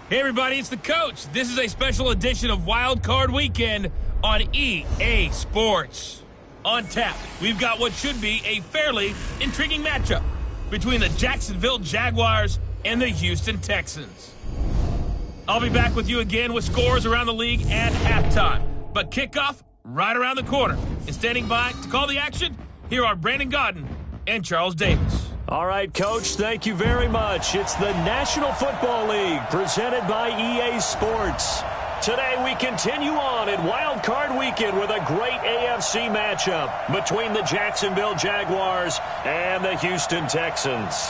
Hey everybody, it's the coach. This is a special edition of Wild Card Weekend on EA Sports. On tap, we've got what should be a fairly intriguing matchup between the Jacksonville Jaguars and the Houston Texans. I'll be back with you again with scores around the league at halftime. But kickoff right around the corner. And standing by to call the action, here are Brandon Godden and Charles Davis. All right, Coach, thank you very much. It's the National Football League presented by EA Sports. Today we continue on in Wild Card Weekend with a great AFC matchup between the Jacksonville Jaguars and the Houston Texans.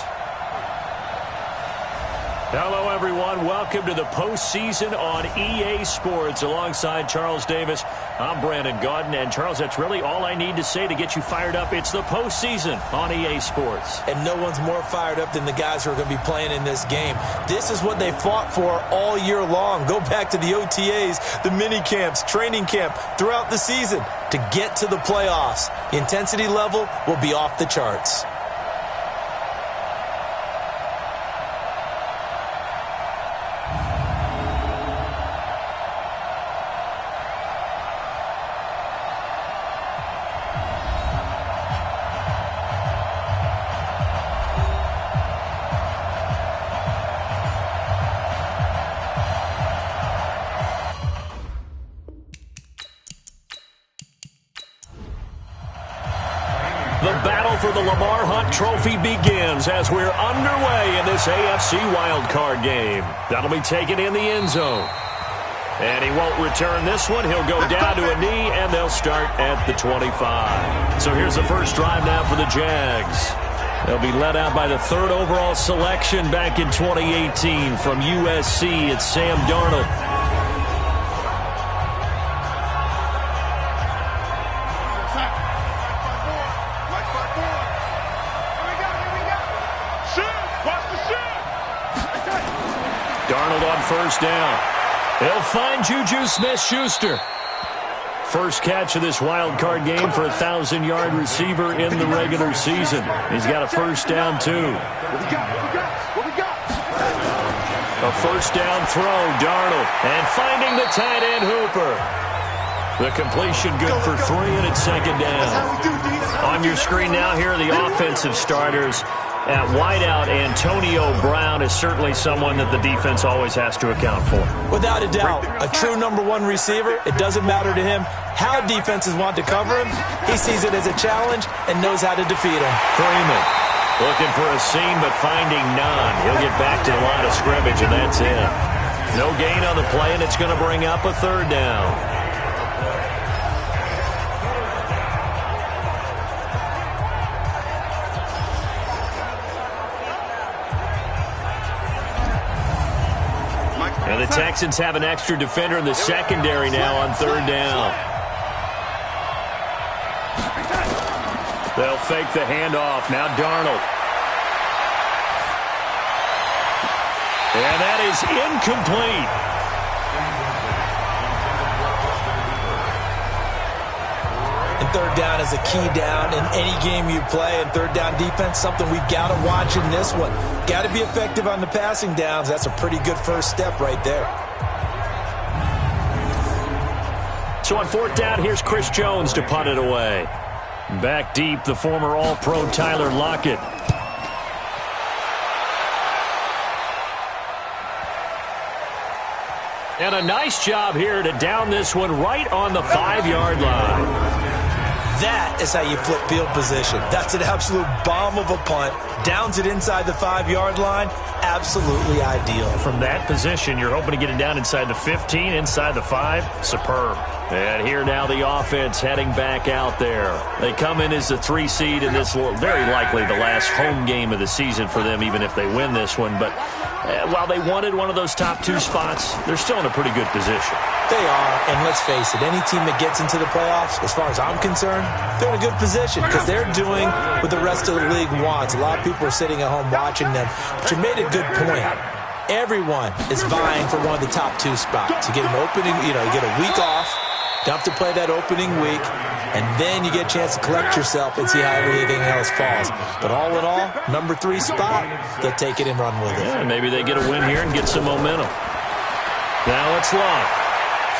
Hello, everyone. Welcome to the postseason on EA Sports. Alongside Charles Davis, I'm Brandon Godden. And, Charles, that's really all I need to say to get you fired up. It's the postseason on EA Sports. And no one's more fired up than the guys who are going to be playing in this game. This is what they fought for all year long. Go back to the OTAs, the mini camps, training camp, throughout the season to get to the playoffs. The intensity level will be off the charts. The battle for the Lamar Hunt Trophy begins as we're underway in this AFC wildcard game. That'll be taken in the end zone. And he won't return this one. He'll go down to a knee, and they'll start at the 25. So here's the first drive now for the Jags. They'll be led out by the third overall selection back in 2018 from USC. It's Sam Darnold. Darnold on first down. He'll find Juju Smith-Schuster. First catch of this wild card game for a 1,000-yard receiver in the regular season. He's got a first down, too. A first down throw, Darnold. And finding the tight end, Hooper. The completion good for 3, and it's second down. On your screen now, here are the offensive starters. At wideout, Antonio Brown is certainly someone that the defense always has to account for. Without a doubt, a true number one receiver. It doesn't matter to him how defenses want to cover him. He sees it as a challenge and knows how to defeat him. Freeman looking for a seam but finding none. He'll get back to the line of scrimmage, and that's it. No gain on the play, and it's going to bring up a third down. And the Texans have an extra defender in the secondary now on third down. They'll fake the handoff. Now Darnold. And that is incomplete. And third down is a key down in any game you play. And third down defense, something we've got to watch in this one. Got to be effective on the passing downs. That's a pretty good first step right there. So on fourth down, here's Chris Jones to punt it away. Back deep, the former All-Pro Tyler Lockett. And a nice job here to down this one right on the 5-yard line. That is how you flip field position. That's an absolute bomb of a punt. Downs it inside the 5-yard line. Absolutely ideal. From that position, you're hoping to get it down inside the 15, inside the 5. Superb. And here now the offense heading back out there. They come in as the 3 seed in this very likely the last home game of the season for them, even if they win this one. But while they wanted one of those top 2 spots, they're still in a pretty good position. They are, and let's face it, any team that gets into the playoffs, as far as I'm concerned, they're in a good position because they're doing what the rest of the league wants. A lot of people are sitting at home watching them. But you made a good point. Everyone is vying for one of the top 2 spots. You get an opening, you get a week off. Don't have to play that opening week, and then you get a chance to collect yourself and see how everything else falls. But all in all, number 3 spot, they'll take it and run with it. Yeah, maybe they get a win here and get some momentum. Now it's Luck.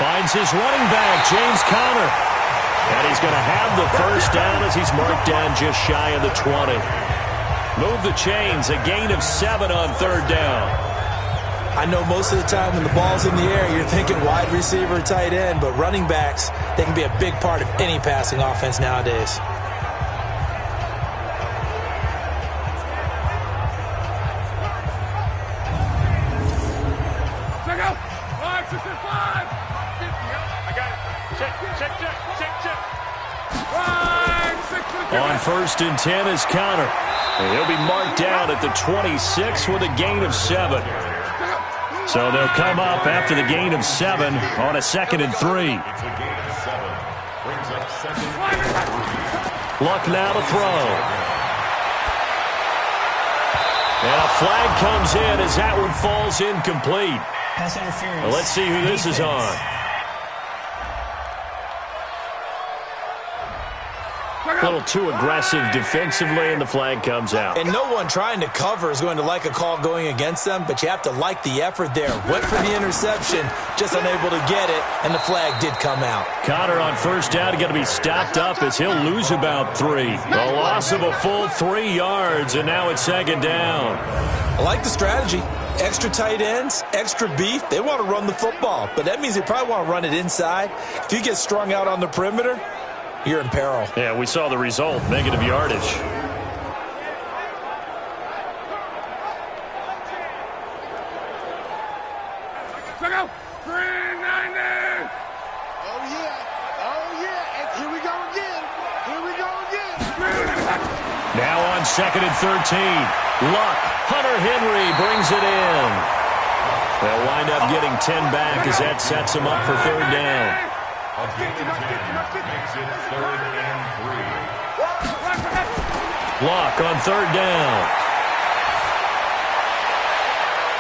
Finds his running back, James Conner. And he's going to have the first down as he's marked down just shy of the 20. Move the chains, a gain of 7 on third down. I know most of the time when the ball's in the air, you're thinking wide receiver, tight end, but running backs, they can be a big part of any passing offense nowadays. On 1st and 10 is Conner. And he'll be marked down at the 26 with a gain of 7. So they'll come up after the gain of 7 on a 2nd and 3. Luck now to throw. And a flag comes in as that one falls incomplete. Pass interference. Well, let's see who this is on. A little too aggressive defensively, and the flag comes out. And no one trying to cover is going to like a call going against them, but you have to like the effort there. Went for the interception, just unable to get it, and the flag did come out. Conner on 1st down, going to be stopped up as he'll lose about 3. A loss of a full 3 yards, and now it's 2nd down. I like the strategy. Extra tight ends, extra beef. They want to run the football, but that means they probably want to run it inside. If you get strung out on the perimeter, you're in peril. Yeah, we saw the result, negative yardage. Check out 390. Oh yeah, and here we go again. Now on 2nd and 13, Luck, Hunter Henry brings it in. They'll wind up getting 10 back as that sets them up for 3rd down. Luck on 3rd down.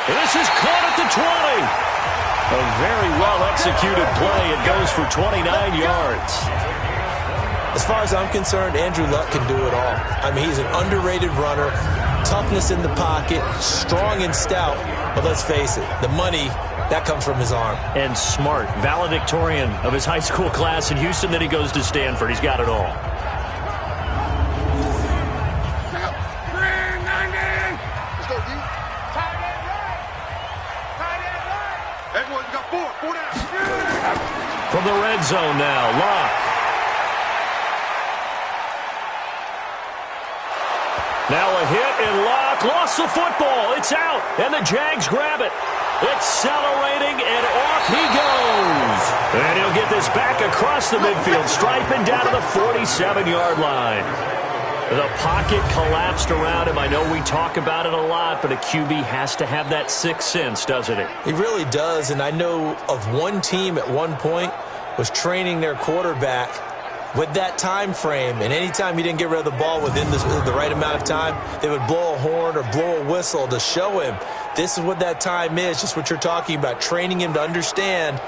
This is caught at the 20. A very well-executed play. It goes for 29 yards. As far as I'm concerned, Andrew Luck can do it all. I mean, he's an underrated runner, toughness in the pocket, strong and stout. But let's face it, the money, that comes from his arm. And smart, valedictorian of his high school class in Houston. Then he goes to Stanford. He's got it all. From the red zone now, Luck. Now a hit, and Luck lost the football. It's out, and the Jags grab it. Accelerating, and off he goes. And he'll get this back across the midfield stripe and down to the 47-yard line. The pocket collapsed around him. I know we talk about it a lot, but a QB has to have that sixth sense, doesn't it? He really does, and I know of one team at one point was training their quarterback with that time frame, and anytime he didn't get rid of the ball within the right amount of time, they would blow a horn or blow a whistle to show him this is what that time is, just what you're talking about, training him to understand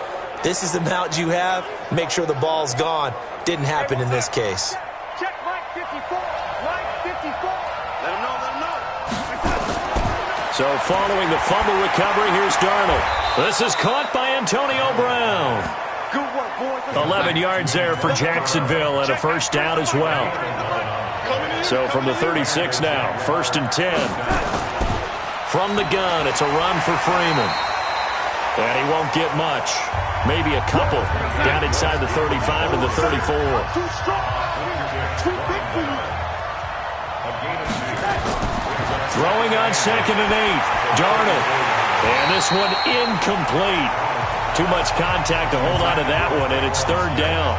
this is the amount you have, make sure the ball's gone. Didn't happen in this case. Check Mike 54. Mike 54. Let him know. So following the fumble recovery, here's Darnold. This is caught by Antonio Brown. Good work, boys. 11 yards there for Jacksonville and a first down as well. So from the 36 now, 1st and 10. From the gun, it's a run for Freeman. And he won't get much. Maybe a couple down inside the 35 and the 34. Too strong. Too big for you. Throwing on 2nd and 8. Darnold. And this one incomplete. Too much contact to hold on to that one, and it's 3rd down.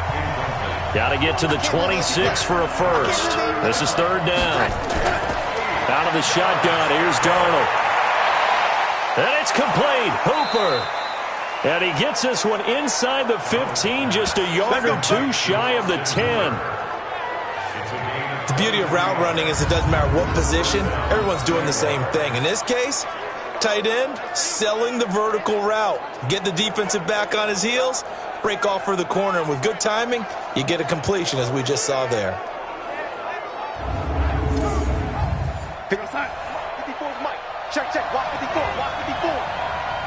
Got to get to the 26 for a first. This is 3rd down. Out of the shotgun, here's Darnold. And it's complete. Hooper. And he gets this one inside the 15, just a yard or two shy of the 10. The beauty of route running is it doesn't matter what position, everyone's doing the same thing. In this case, tight end, selling the vertical route. Get the defensive back on his heels, break off for the corner, and with good timing, you get a completion as we just saw there. Pick up side. 54 is Mike. Check. Watch 54.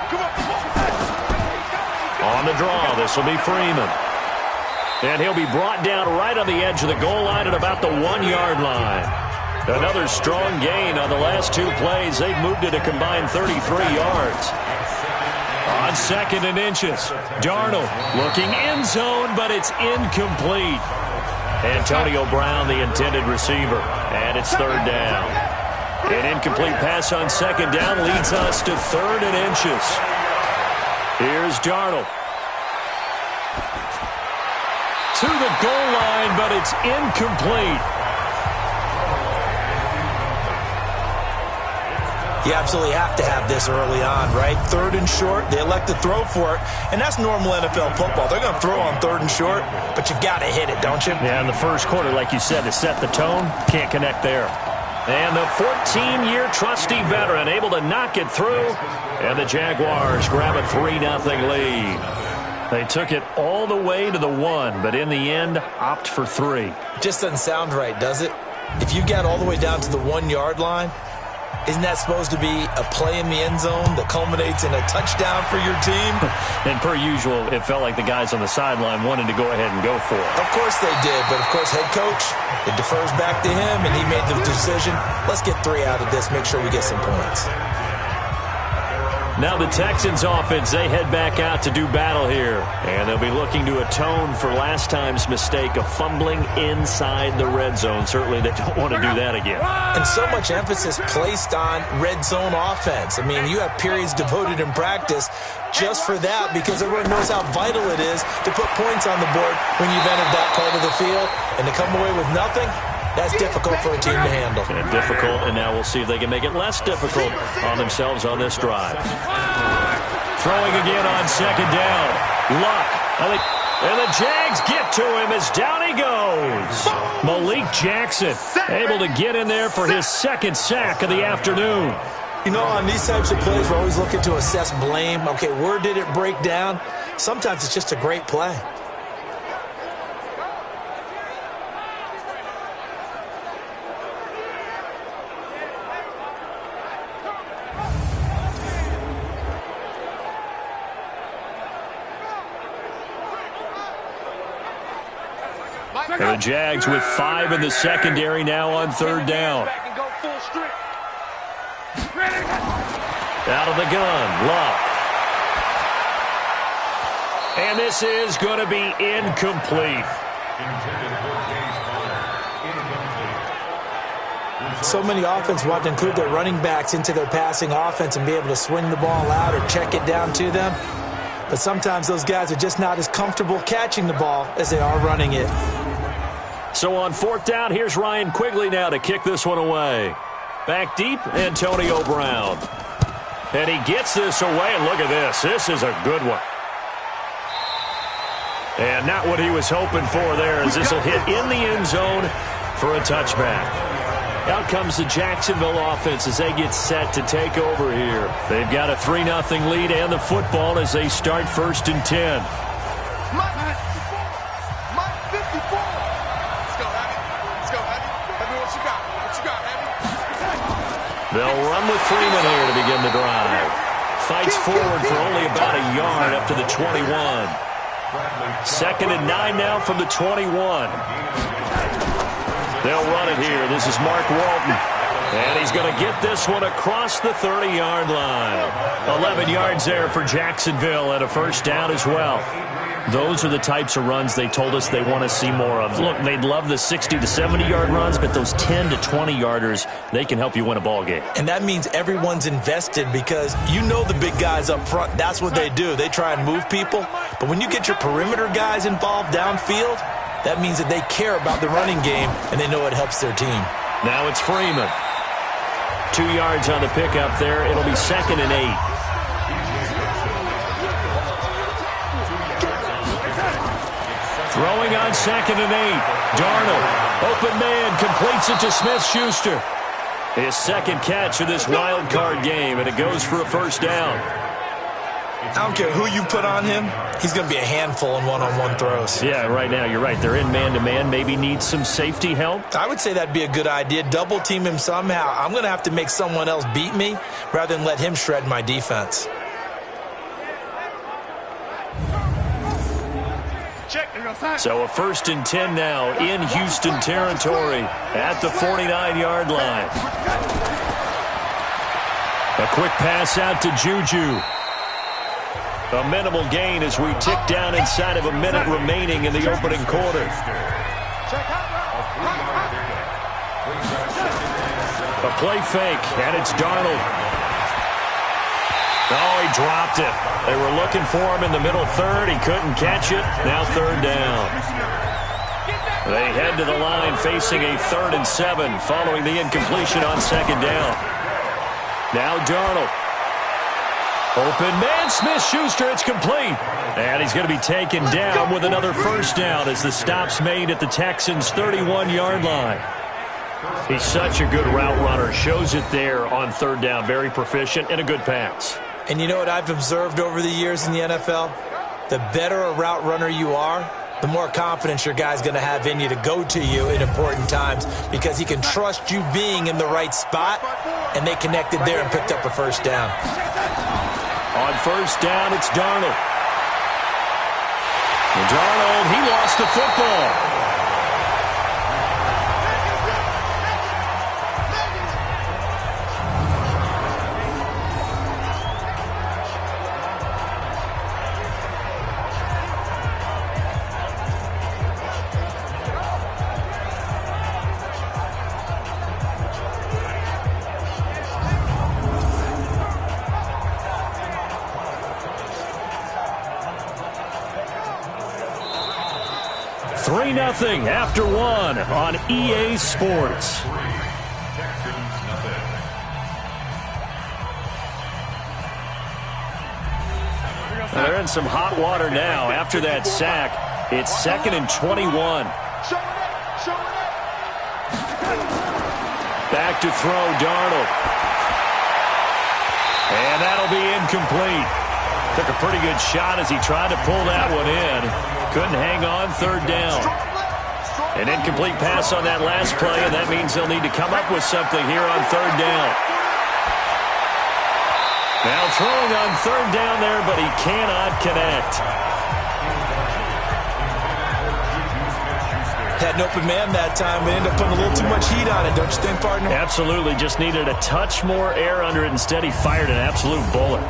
Come on. On the draw, this will be Freeman. And he'll be brought down right on the edge of the goal line at about the 1-yard line. Another strong gain on the last 2 plays. They've moved it a combined 33 yards. On 2nd and inches, Darnold looking end zone, but it's incomplete. Antonio Brown, the intended receiver, and it's 3rd down. An incomplete pass on 2nd down leads us to 3rd and inches. Here's Darnold. To the goal line, but it's incomplete. You absolutely have to have this early on, right? 3rd and short, they elect to throw for it, and that's normal NFL football. They're going to throw on 3rd and short, but you've got to hit it, don't you? Yeah, in the first quarter, like you said, to set the tone, can't connect there. And the 14-year trusty veteran able to knock it through, and the Jaguars grab a 3-0 lead. They took it all the way to the 1, but in the end, opt for 3. Just doesn't sound right, does it? If you get all the way down to the 1-yard line, isn't that supposed to be a play in the end zone that culminates in a touchdown for your team? And per usual, it felt like the guys on the sideline wanted to go ahead and go for it. Of course they did, but of course head coach, it defers back to him, and he made the decision. Let's get 3 out of this, make sure we get some points. Now the Texans offense, they head back out to do battle here. And they'll be looking to atone for last time's mistake of fumbling inside the red zone. Certainly they don't want to do that again. And so much emphasis placed on red zone offense. I mean, you have periods devoted in practice just for that because everyone knows how vital it is to put points on the board when you've entered that part of the field. And to come away with nothing, that's difficult for a team to handle. And difficult, and now we'll see if they can make it less difficult on themselves on this drive. Throwing again on 2nd down. Luck. And the Jags get to him as down he goes. Malik Jackson able to get in there for his 2nd sack of the afternoon. You know, on these types of plays, we're always looking to assess blame. Okay, where did it break down? Sometimes it's just a great play. And the Jags with 5 in the secondary now on 3rd down. Out of the gun, Luck. And this is going to be incomplete. So many offenses want to include their running backs into their passing offense and be able to swing the ball out or check it down to them. But sometimes those guys are just not as comfortable catching the ball as they are running it. So on 4th down, here's Ryan Quigley now to kick this one away. Back deep, Antonio Brown. And he gets this away, and look at this. This is a good one. And not what he was hoping for there, as this will hit in the end zone for a touchback. Out comes the Jacksonville offense as they get set to take over here. They've got a 3-0 lead and the football as they start 1st and 10. They'll run with Freeman here to begin the drive. Fights forward for only about a yard up to the 21. 2nd and 9 now from the 21. They'll run it here. This is Mark Walton. And he's going to get this one across the 30-yard line. 11 yards there for Jacksonville and a 1st down as well. Those are the types of runs they told us they want to see more of. Look, they'd love the 60 to 70-yard runs, but those 10 to 20-yarders, they can help you win a ball game. And that means everyone's invested because you know the big guys up front, that's what they do. They try and move people. But when you get your perimeter guys involved downfield, that means that they care about the running game and they know it helps their team. Now it's Freeman. 2 yards on the pickup there. It'll be 2nd and 8. Throwing on 2nd and 8. Darnold, open man, completes it to Smith-Schuster. His 2nd catch of this wild card game, and it goes for a 1st down. I don't care who you put on him, he's going to be a handful in one-on-one throws. Yeah, right now, you're right. They're in man-to-man. Maybe need some safety help. I would say that'd be a good idea. Double team him somehow. I'm going to have to make someone else beat me rather than let him shred my defense. So a 1st and 10 now in Houston territory at the 49-yard line. A quick pass out to Juju. A minimal gain as we tick down inside of a minute remaining in the opening quarter. A play fake, and it's Darnold. Oh, he dropped it. They were looking for him in the middle third. He couldn't catch it. Now 3rd down. They head to the line facing a 3rd and 7 following the incompletion on 2nd down. Now Darnold. Open man, Smith-Schuster, it's complete. And he's going to be taken down with another 1st down as the stop's made at the Texans' 31-yard line. He's such a good route runner. Shows it there on 3rd down. Very proficient and a good pass. And you know what I've observed over the years in the NFL? The better a route runner you are, the more confidence your guy's going to have in you to go to you in important times because he can trust you being in the right spot, and they connected there and picked up a 1st down. On 1st down, it's Darnold. And Darnold, he lost the football. Nothing after 1 on EA Sports. They're in some hot water now. After that sack, it's 2nd and 21. Back to throw, Darnold. And that'll be incomplete. Took a pretty good shot as he tried to pull that one in. Couldn't hang on, 3rd down. An incomplete pass on that last play, and that means they'll need to come up with something here on 3rd down. Now throwing on 3rd down there, but he cannot connect. Had an open man that time, but ended up putting a little too much heat on it, don't you think, partner? Absolutely. Just needed a touch more air under it. Instead, he fired an absolute bullet.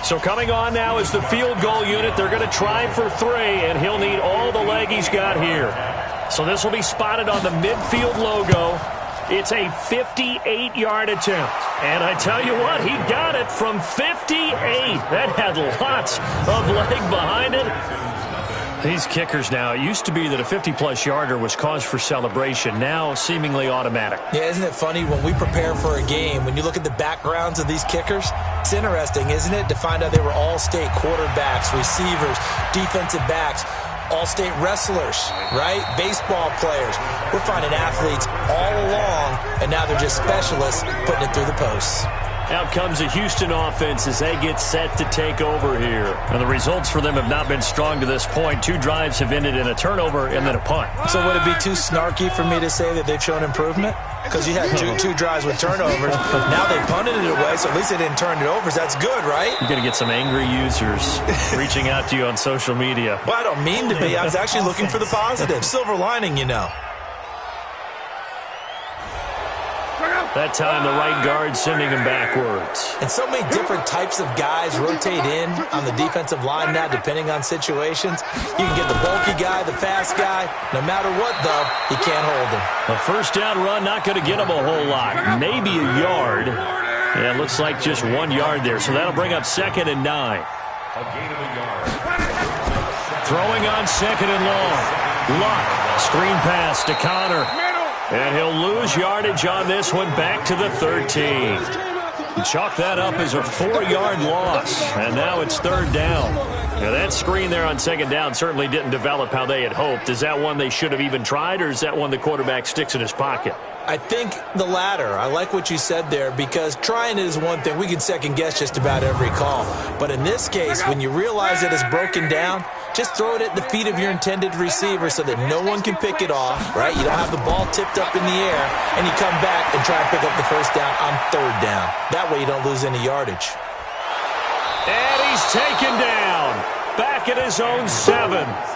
So coming on now is the field goal unit. They're going to try for 3, and he'll need all the leg he's got here. So this will be spotted on the midfield logo. It's a 58-yard attempt. And I tell you what, he got it from 58. That had lots of leg behind it. These kickers now, it used to be that a 50-plus yarder was cause for celebration. Now seemingly automatic. Yeah, isn't it funny when we prepare for a game, when you look at the backgrounds of these kickers, it's interesting, isn't it, to find out they were all-state quarterbacks, receivers, defensive backs, all-state wrestlers, right? Baseball players. We're finding athletes all along, and now they're just specialists putting it through the posts. Out comes the Houston offense as they get set to take over here. And the results for them have not been strong to this point. 2 drives have ended in a turnover and then a punt. So would it be too snarky for me to say that they've shown improvement? Because you had two drives with turnovers. Now they punted it away, so at least they didn't turn it over. That's good, right? You're going to get some angry users reaching out to you on social media. Well, I don't mean to be. I was actually looking for the positive. Silver lining, you know. That time, the right guard sending him backwards. And so many different types of guys rotate in on the defensive line now, depending on situations. You can get the bulky guy, the fast guy. No matter what, though, he can't hold him. A 1st down run, not going to get him a whole lot. Maybe a yard. Yeah, it looks like just 1 yard there. So that'll bring up 2nd and 9. A gain of a yard. Throwing on 2nd and long. Luck. Screen pass to Connor. And he'll lose yardage on this one, back to the 13. Chalk that up as a 4-yard loss, and now it's 3rd down. Now that screen there on 2nd down certainly didn't develop how they had hoped. Is that one they should have even tried, or is that one the quarterback sticks in his pocket? I think the latter. I like what you said there, because trying it is one thing. We can second-guess just about every call. But in this case, when you realize that it's broken down, just throw it at the feet of your intended receiver so that no one can pick it off, right? You don't have the ball tipped up in the air, and you come back and try and pick up the 1st down on 3rd down. That way you don't lose any yardage. And he's taken down. back at his own 7.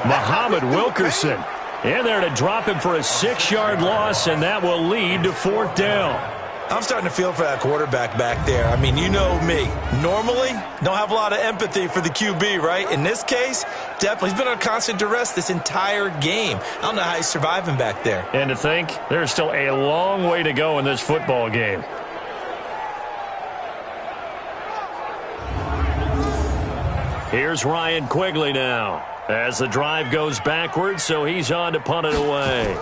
Muhammad Wilkerson in there to drop him for a 6-yard loss, and that will lead to 4th down. I'm starting to feel for that quarterback back there. I mean, you know me. Normally, don't have a lot of empathy for the QB, right? In this case, definitely. He's been on constant duress this entire game. I don't know how he's surviving back there. And to think, there's still a long way to go in this football game. Here's Ryan Quigley now as the drive goes backwards, so he's on to punt it away.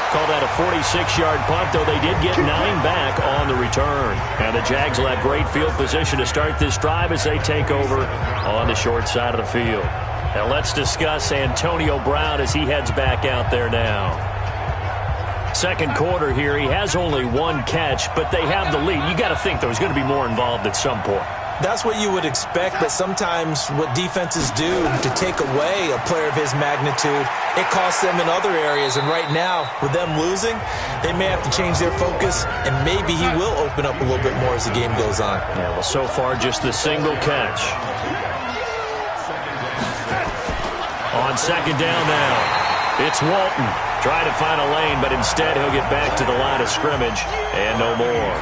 Call that a 46-yard punt, though they did get 9 back on the return. And the Jags will have great field position to start this drive as they take over on the short side of the field. Now let's discuss Antonio Brown as he heads back out there now. Second quarter here, he has only 1 catch, but they have the lead. You got to think there's going to be more involved at some point. That's what you would expect, but sometimes what defenses do to take away a player of his magnitude, it costs them in other areas. And right now, with them losing, they may have to change their focus, and maybe he will open up a little bit more as the game goes on. Yeah, well, so far, just the single catch. On second down now, it's Walton. Trying to find a lane, but instead he'll get back to the line of scrimmage, and no more.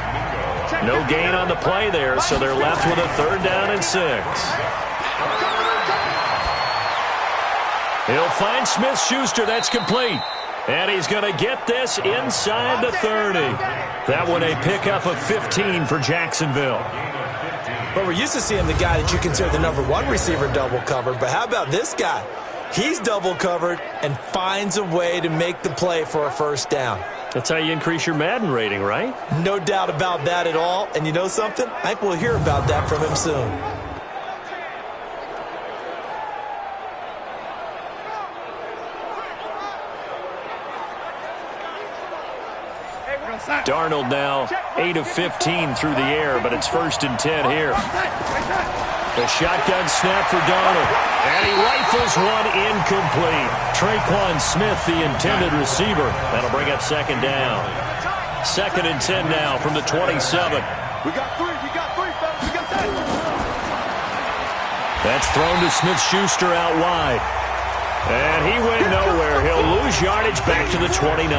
No gain on the play there, so they're left with a 3rd down and 6. He'll find Smith-Schuster. That's complete. And he's going to get this inside the 30. That one a pickup of 15 for Jacksonville. But we're used to seeing the guy that you consider the #1 receiver double covered. But how about this guy? He's double covered and finds a way to make the play for a 1st down. That's how you increase your Madden rating, right? No doubt about that at all. And you know something? I think we'll hear about that from him soon. Darnold now 8 of 15 through the air, but it's 1st and 10 here. The shotgun snap for Darnold, and he rifles one incomplete. Traquan Smith, the intended receiver. That'll bring up 2nd down. 2nd and 10 now from the 27. We got 3, fellas. We got that. That's thrown to Smith-Schuster out wide. And he went nowhere. He'll lose yardage back to the 29.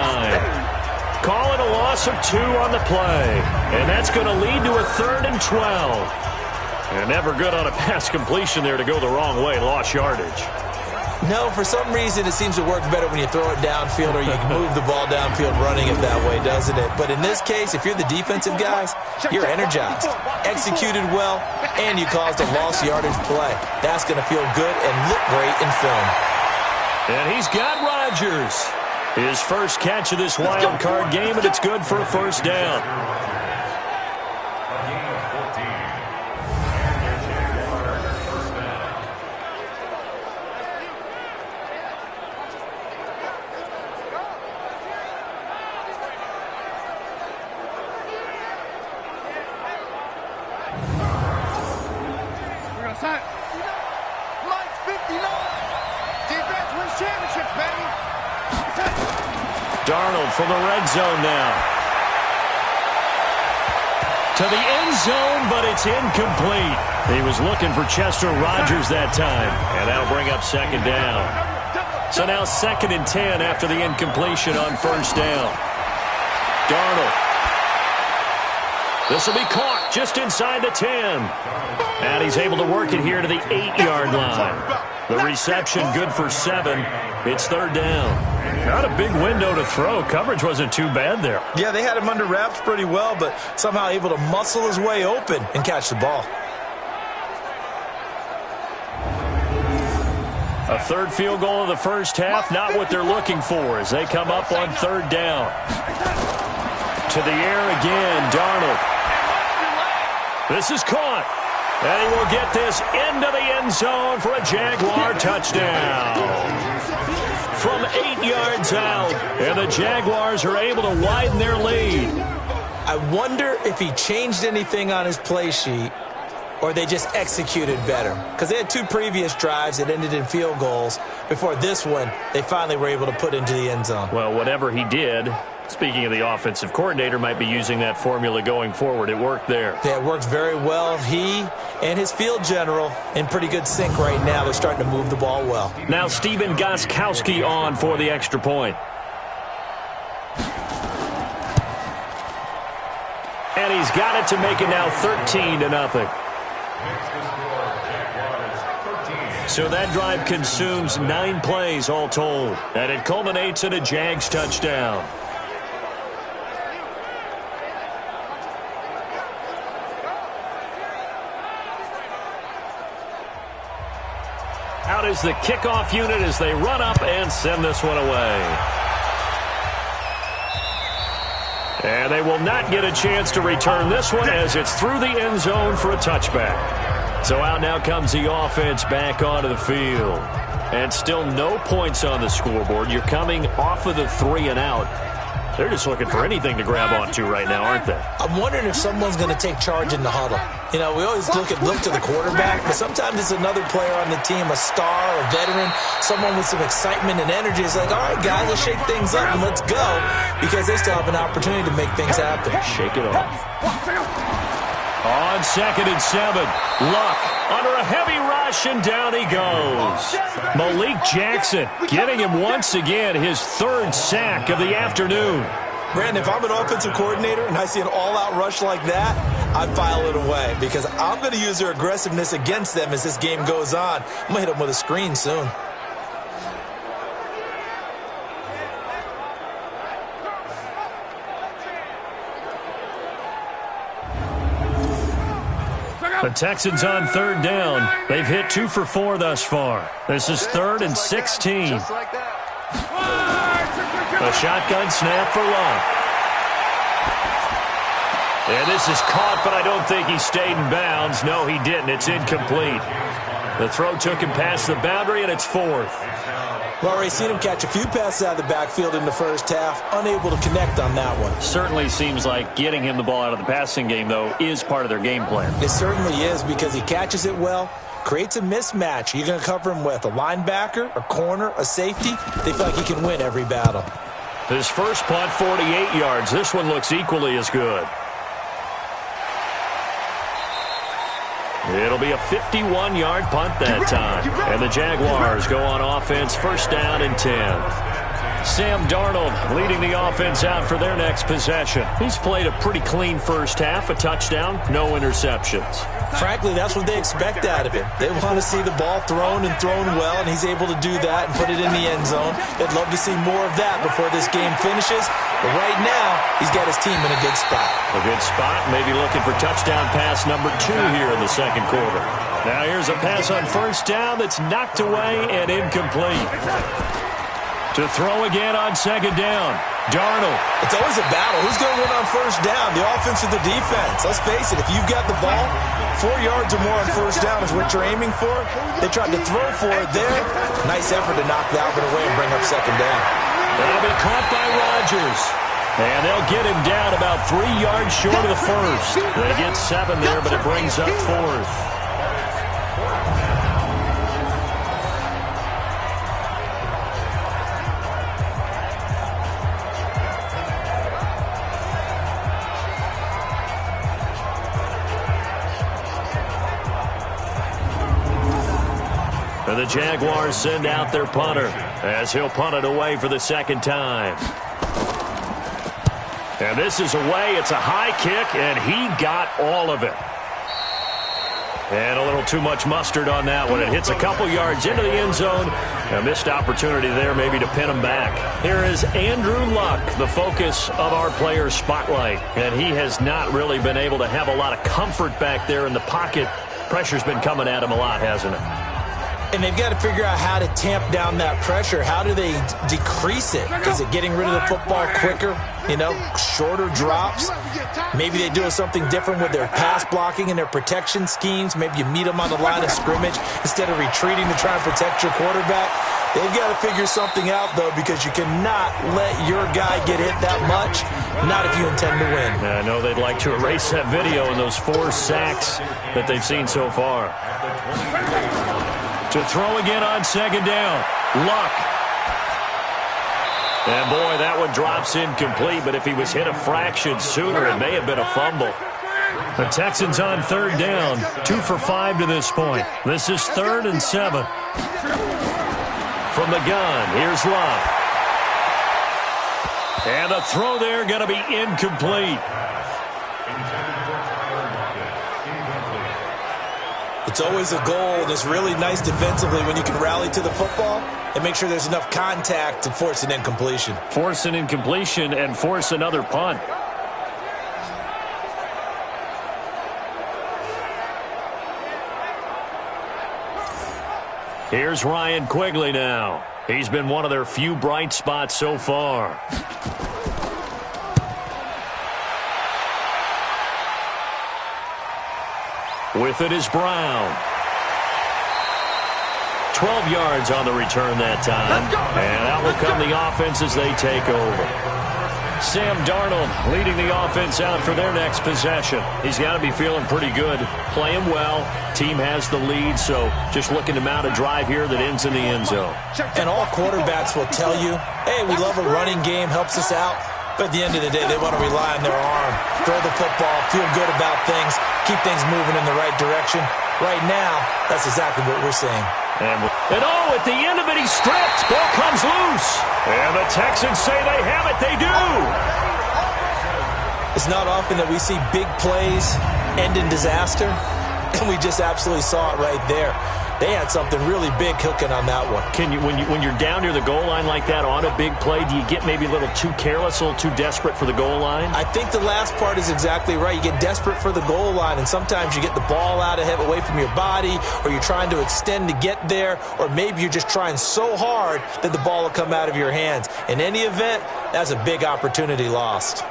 Call it a loss of 2 on the play. And that's going to lead to a 3rd and 12. And never good on a pass completion there to go the wrong way. Lost yardage. No, for some reason it seems to work better when you throw it downfield or you can move the ball downfield running it that way, doesn't it? But in this case, if you're the defensive guys, you're energized, executed well, and you caused a lost yardage play. That's going to feel good and look great in film. And he's got Rodgers. His first catch of this wild card game, and it's good for a 1st down. Mike's 59. Defense wins championships, baby. Darnold from the red zone now. To the end zone, but it's incomplete. He was looking for Chester Rogers that time, and that'll bring up 2nd down. So now 2nd and 10 after the incompletion on 1st down. Darnold. This will be caught just inside the 10. And he's able to work it here to the 8-yard line. The reception good for 7. It's 3rd down. Not a big window to throw. Coverage wasn't too bad there. Yeah, they had him under wraps pretty well, but somehow able to muscle his way open and catch the ball. A 3rd field goal of the first half, not what they're looking for as they come up on 3rd down. To the air again, Darnold. This is caught. And he will get this into the end zone for a Jaguar touchdown. From 8 yards out, and the Jaguars are able to widen their lead. I wonder if he changed anything on his play sheet or they just executed better. Because they had 2 previous drives that ended in field goals. Before this one, they finally were able to put into the end zone. Well, whatever he did, Speaking of the offensive coordinator, might be using that formula going forward. It worked there. Yeah, it worked very well. He and his field general in pretty good sync right now. They're starting to move the ball well. Now Steven Gostkowski on for the extra point. And he's got it to make it now 13-0. So that drive consumes 9 plays all told. And it culminates in a Jags touchdown. Out is the kickoff unit as they run up and send this one away. And they will not get a chance to return this one as it's through the end zone for a touchback. So out now comes the offense back onto the field. And still no points on the scoreboard. You're coming off of the 3 and out. They're just looking for anything to grab onto right now, aren't they? I'm wondering if someone's going to take charge in the huddle. You know, we always look to the quarterback, but sometimes it's another player on the team, a star, a veteran, someone with some excitement and energy. It's like, all right, guys, let's shake things up and let's go, because they still have an opportunity to make things happen. Shake it off. On 2nd and 7, Luck under a heavy rush, and down he goes. Malik Jackson getting him once again his 3rd sack of the afternoon. Brandon, if I'm an offensive coordinator and I see an all-out rush like that, I file it away because I'm going to use their aggressiveness against them as this game goes on. I'm going to hit them with a screen soon. The Texans on 3rd down. They've hit 2 for 4 thus far. This is 3rd and 16. A shotgun snap for Luck. And this is caught, but I don't think he stayed in bounds. No, he didn't. It's incomplete. The throw took him past the boundary, and it's 4th. Well, already seen him catch a few passes out of the backfield in the first half. Unable to connect on that one. Certainly seems like getting him the ball out of the passing game, though, is part of their game plan. It certainly is because he catches it well, creates a mismatch. You're going to cover him with a linebacker, a corner, a safety. They feel like he can win every battle. His first punt, 48 yards. This one looks equally as good. It'll be a 51-yard punt that time. And the Jaguars go on offense, 1st down and 10. Sam Darnold leading the offense out for their next possession. He's played a pretty clean first half, a touchdown, no interceptions. Frankly, that's what they expect out of him. They want to see the ball thrown and thrown well, and he's able to do that and put it in the end zone. They'd love to see more of that before this game finishes. But right now, he's got his team in a good spot. A good spot, maybe looking for touchdown pass number 2 here in the 2nd quarter. Now here's a pass on 1st down that's knocked away and incomplete. To throw again on 2nd down. Darnold. It's always a battle. Who's going to win on 1st down, the offense or the defense? Let's face it, if you've got the ball, 4 yards or more on 1st down is what you're aiming for. They tried to throw for it there. Nice effort to knock that one away and bring up 2nd down. That'll be caught by Rodgers. And they'll get him down about 3 yards short of the 1st. They get 7 there, but it brings up 4th. And the Jaguars send out their punter as he'll punt it away for the 2nd time. And this is away. It's a high kick, and he got all of it. And a little too much mustard on that one. It hits a couple yards into the end zone. A missed opportunity there maybe to pin him back. Here is Andrew Luck, the focus of our player spotlight. And he has not really been able to have a lot of comfort back there in the pocket. Pressure's been coming at him a lot, hasn't it? And they've got to figure out how to tamp down that pressure. How do they decrease it? Is it getting rid of the football quicker? You know, shorter drops? Maybe they do something different with their pass blocking and their protection schemes. Maybe you meet them on the line of scrimmage instead of retreating to try and protect your quarterback. They've got to figure something out, though, because you cannot let your guy get hit that much, not if you intend to win. I know they'd like to erase that video and those 4 sacks that they've seen so far. To throw again on 2nd down. Luck. And, boy, that one drops incomplete, but if he was hit a fraction sooner, it may have been a fumble. The Texans on third down, 2 for 5 to this point. This is 3rd and 7. From the gun, here's Love. And the throw there going to be incomplete. It's always a goal, and it's really nice defensively when you can rally to the football and make sure there's enough contact to force an incompletion. Force an incompletion and force another punt. Here's Ryan Quigley now. He's been one of their few bright spots so far. With it is Brown. 12 yards on the return that time. And out will come the offense as they take over. Sam Darnold leading the offense out for their next possession. He's got to be feeling pretty good. Playing well. Team has the lead, so just looking to mount a drive here that ends in the end zone. And all quarterbacks will tell you, hey, we love a running game, helps us out. But at the end of the day, they want to rely on their arm. Throw the football, feel good about things, keep things moving in the right direction. Right now, that's exactly what we're seeing. And at the end of it, he's stripped. Ball comes loose. And the Texans say they have it. They do. It's not often that we see big plays end in disaster, and we just absolutely saw it right there. They had something really big cooking on that one. When you're down near the goal line like that on a big play, do you get maybe a little too careless, a little too desperate for the goal line? I think the last part is exactly right. You get desperate for the goal line, and sometimes you get the ball out ahead, away from your body, or you're trying to extend to get there, or maybe you're just trying so hard that the ball will come out of your hands. In any event, that's a big opportunity lost.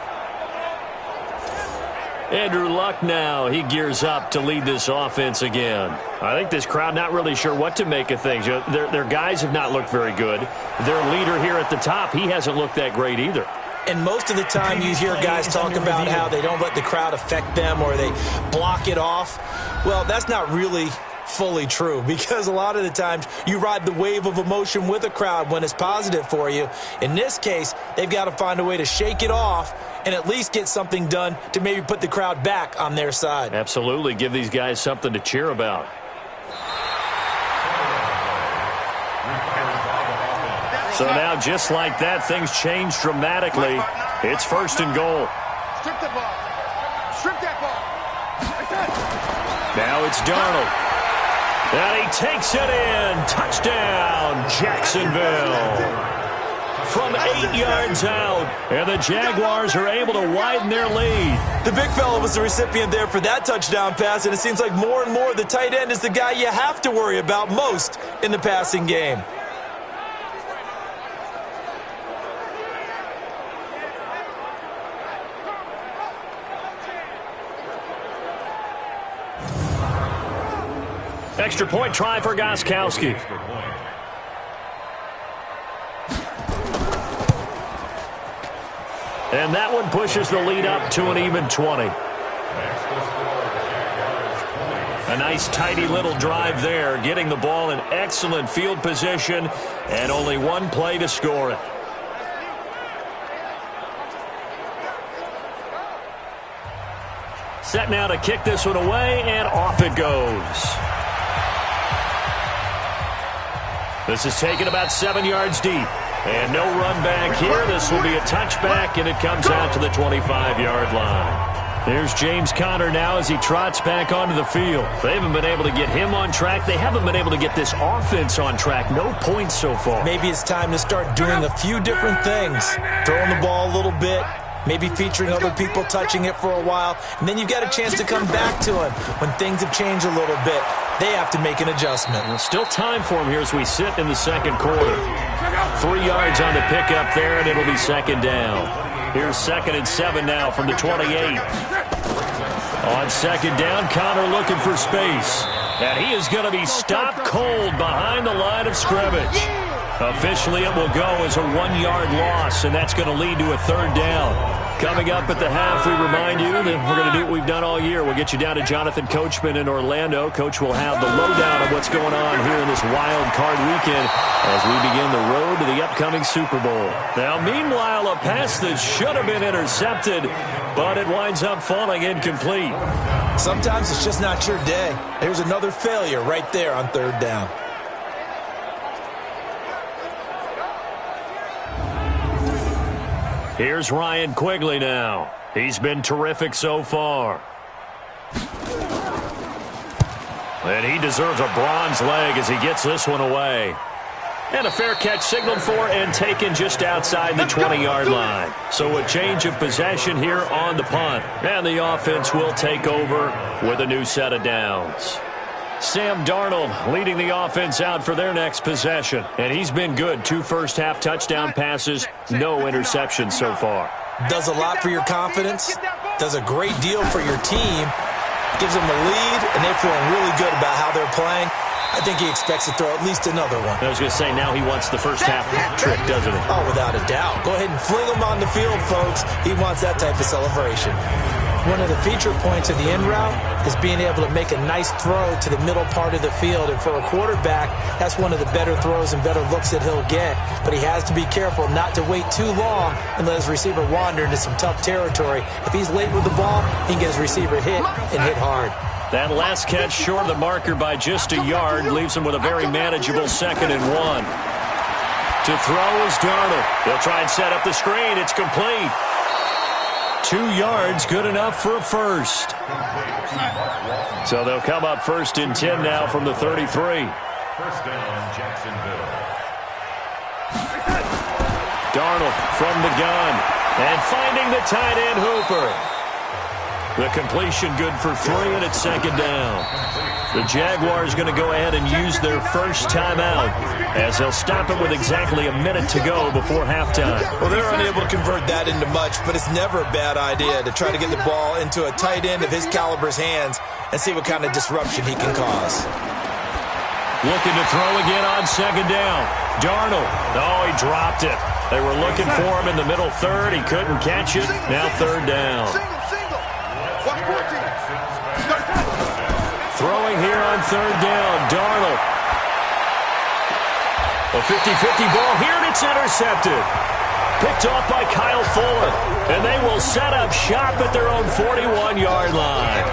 Andrew Luck now, he gears up to lead this offense again. I think this crowd not really sure what to make of things. Their guys have not looked very good. Their leader here at the top, he hasn't looked that great either. And most of the time you hear guys talk about how they don't let the crowd affect them or they block it off. Well, that's not really fully true, because a lot of the times you ride the wave of emotion with a crowd when it's positive for you. In this case, they've got to find a way to shake it off and at least get something done to maybe put the crowd back on their side. Absolutely. Give these guys something to cheer about. So now, just like that, things change dramatically. It's 1st and goal. Strip the ball. Strip that ball. Now it's Darnold. And he takes it in. Touchdown, Jacksonville. From 8 yards out. And the Jaguars are able to widen their lead. The big fella was the recipient there for that touchdown pass, and it seems like more and more the tight end is the guy you have to worry about most in the passing game. Extra point try for Gostkowski. And that one pushes the lead up to an even 20. A nice, tidy little drive there, getting the ball in excellent field position, and only one play to score it. Set now to kick this one away, and off it goes. This is taken about 7 yards deep. And no run back here. This will be a touchback, and it comes out to the 25-yard line. There's James Conner now as he trots back onto the field. They haven't been able to get him on track. They haven't been able to get this offense on track. No points so far. Maybe it's time to start doing a few different things. Throwing the ball a little bit. Maybe featuring other people touching it for a while. And then you've got a chance to come back to it when things have changed a little bit. They have to make an adjustment. Well, still time for him here as we sit in the second quarter. 3 yards on the pickup there, and it'll be 2nd down. Here's 2nd and 7 now from the 28. On 2nd down, Conner looking for space. And he is going to be stopped cold behind the line of scrimmage. Officially, it will go as a 1-yard loss, and that's going to lead to a 3rd down. Coming up at the half, we remind you that we're going to do what we've done all year. We'll get you down to Jonathan Coachman in Orlando. Coach will have the lowdown of what's going on here in this wild card weekend as we begin the road to the upcoming Super Bowl. Now, meanwhile, a pass that should have been intercepted, but it winds up falling incomplete. Sometimes it's just not your day. Here's another failure right there on 3rd down. Here's Ryan Quigley now. He's been terrific so far. And he deserves a bronze leg as he gets this one away. And a fair catch signaled for and taken just outside the 20-yard line. So a change of possession here on the punt. And the offense will take over with a new set of downs. Sam Darnold leading the offense out for their next possession. And he's been good. 2 first-half touchdown passes, no interceptions so far. Does a lot for your confidence, does a great deal for your team, gives them a lead, and they're feeling really good about how they're playing. I think he expects to throw at least another one. I was going to say, now he wants the first-half hat trick, doesn't he? Oh, without a doubt. Go ahead and fling him on the field, folks. He wants that type of celebration. One of the feature points of the in route is being able to make a nice throw to the middle part of the field. And for a quarterback, that's one of the better throws and better looks that he'll get. But he has to be careful not to wait too long and let his receiver wander into some tough territory. If he's late with the ball, he can get his receiver hit and hit hard. That last catch short of the marker by just a yard leaves him with a very manageable 2nd and 1. To throw is Darnold. They'll try and set up the screen. It's complete. 2 yards, good enough for a first. So they'll come up 1st and 10 now from the 33. First down, Jacksonville. Darnold from the gun. And finding the tight end Hooper. The completion good for 3, and it's 2nd down. The Jaguars going to go ahead and use their first timeout as they'll stop it with exactly a minute to go before halftime. Well, they're unable to convert that into much, but it's never a bad idea to try to get the ball into a tight end of his caliber's hands and see what kind of disruption he can cause. Looking to throw again on 2nd down. Darnold. Oh, he dropped it. They were looking for him in the middle 3rd. He couldn't catch it. Now 3rd down. Throwing here on 3rd down, Darnold. A 50-50 ball here, and it's intercepted. Picked off by Kyle Fuller. And they will set up shop at their own 41-yard line.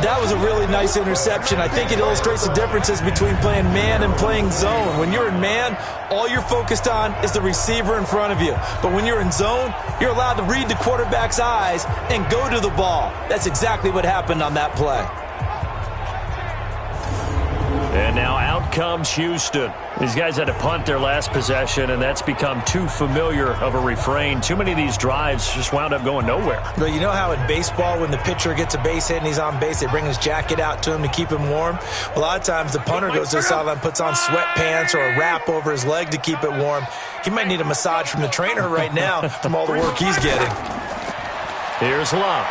That was a really nice interception. I think it illustrates the differences between playing man and playing zone. When you're in man, all you're focused on is the receiver in front of you. But when you're in zone, you're allowed to read the quarterback's eyes and go to the ball. That's exactly what happened on that play. And now out comes Houston. These guys had to punt their last possession, and that's become too familiar of a refrain. Too many of these drives just wound up going nowhere. But you know how in baseball, when the pitcher gets a base hit and he's on base, they bring his jacket out to him to keep him warm? Well, a lot of times the punter goes to the sideline, puts on sweatpants or a wrap over his leg to keep it warm. He might need a massage from the trainer right now from all the work he's getting. Here's Luck.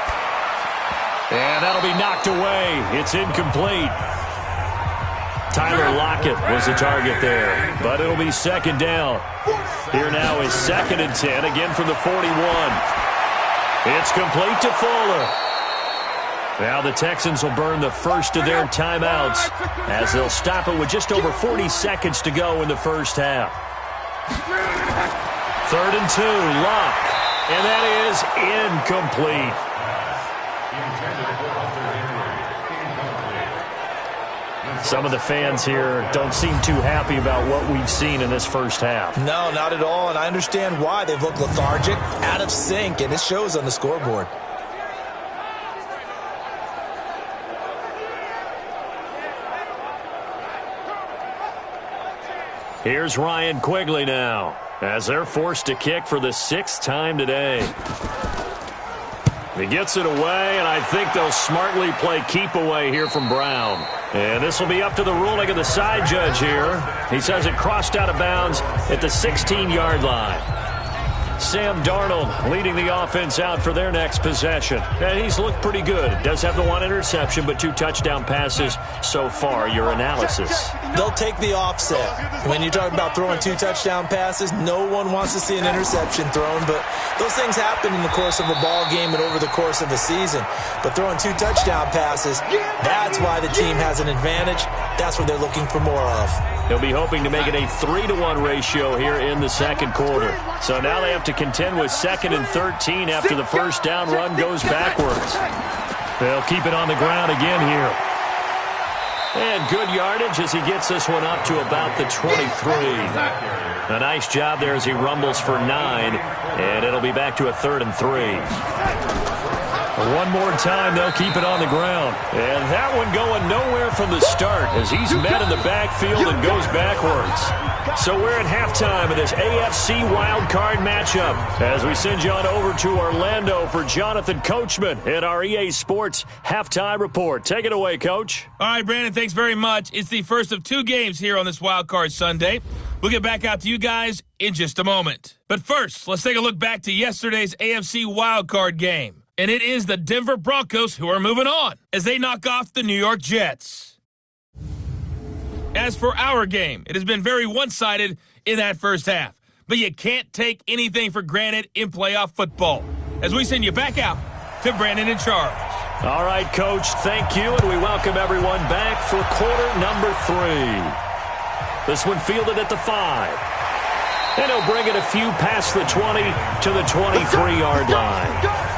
And that'll be knocked away. It's incomplete. Tyler Lockett was the target there, but it'll be 2nd down. Here now is 2nd and 10, again from the 41. It's complete to Fuller. Now the Texans will burn the first of their timeouts as they'll stop it with just over 40 seconds to go in the first half. 3rd and 2, Luck, and that is incomplete. Some of the fans here don't seem too happy about what we've seen in this first half. No, not at all, and I understand why. They've looked lethargic, out of sync, and it shows on the scoreboard. Here's Ryan Quigley now as they're forced to kick for the 6th time today. He gets it away, and I think they'll smartly play keep away here from Brown. And this will be up to the ruling of the side judge here. He says it crossed out of bounds at the 16-yard line. Sam Darnold leading the offense out for their next possession. And he's looked pretty good. Does have the 1 interception, but 2 touchdown passes so far. Your analysis? they'll take the offset. When you talk about throwing 2 touchdown passes, no one wants to see an interception thrown, but those things happen in the course of a ball game and over the course of a season. But throwing 2 touchdown passes, that's why the team has an advantage. That's what they're looking for more of. He'll be hoping to make it a 3-to-1 ratio here in the second quarter. So now they have to contend with 2nd and 13 after the first down run goes backwards. They'll keep it on the ground again here. And good yardage as he gets this one up to about the 23. A nice job there as he rumbles for 9. And it'll be back to a 3rd and 3. One more time, they'll keep it on the ground. And that one going nowhere from the start as he's met in the backfield and goes backwards. So we're at halftime of this AFC wildcard matchup as we send you on over to Orlando for Jonathan Coachman in our EA Sports Halftime Report. Take it away, Coach. All right, Brandon, thanks very much. It's the first of 2 games here on this wildcard Sunday. We'll get back out to you guys in just a moment. But first, let's take a look back to yesterday's AFC wildcard game. And it is the Denver Broncos who are moving on as they knock off the New York Jets. As for our game, it has been very one-sided in that first half. But you can't take anything for granted in playoff football. As we send you back out to Brandon and Charles. All right, Coach, thank you, and we welcome everyone back for quarter number 3. This one fielded at the 5. And he'll bring it a few past the 20 to the 23-yard line.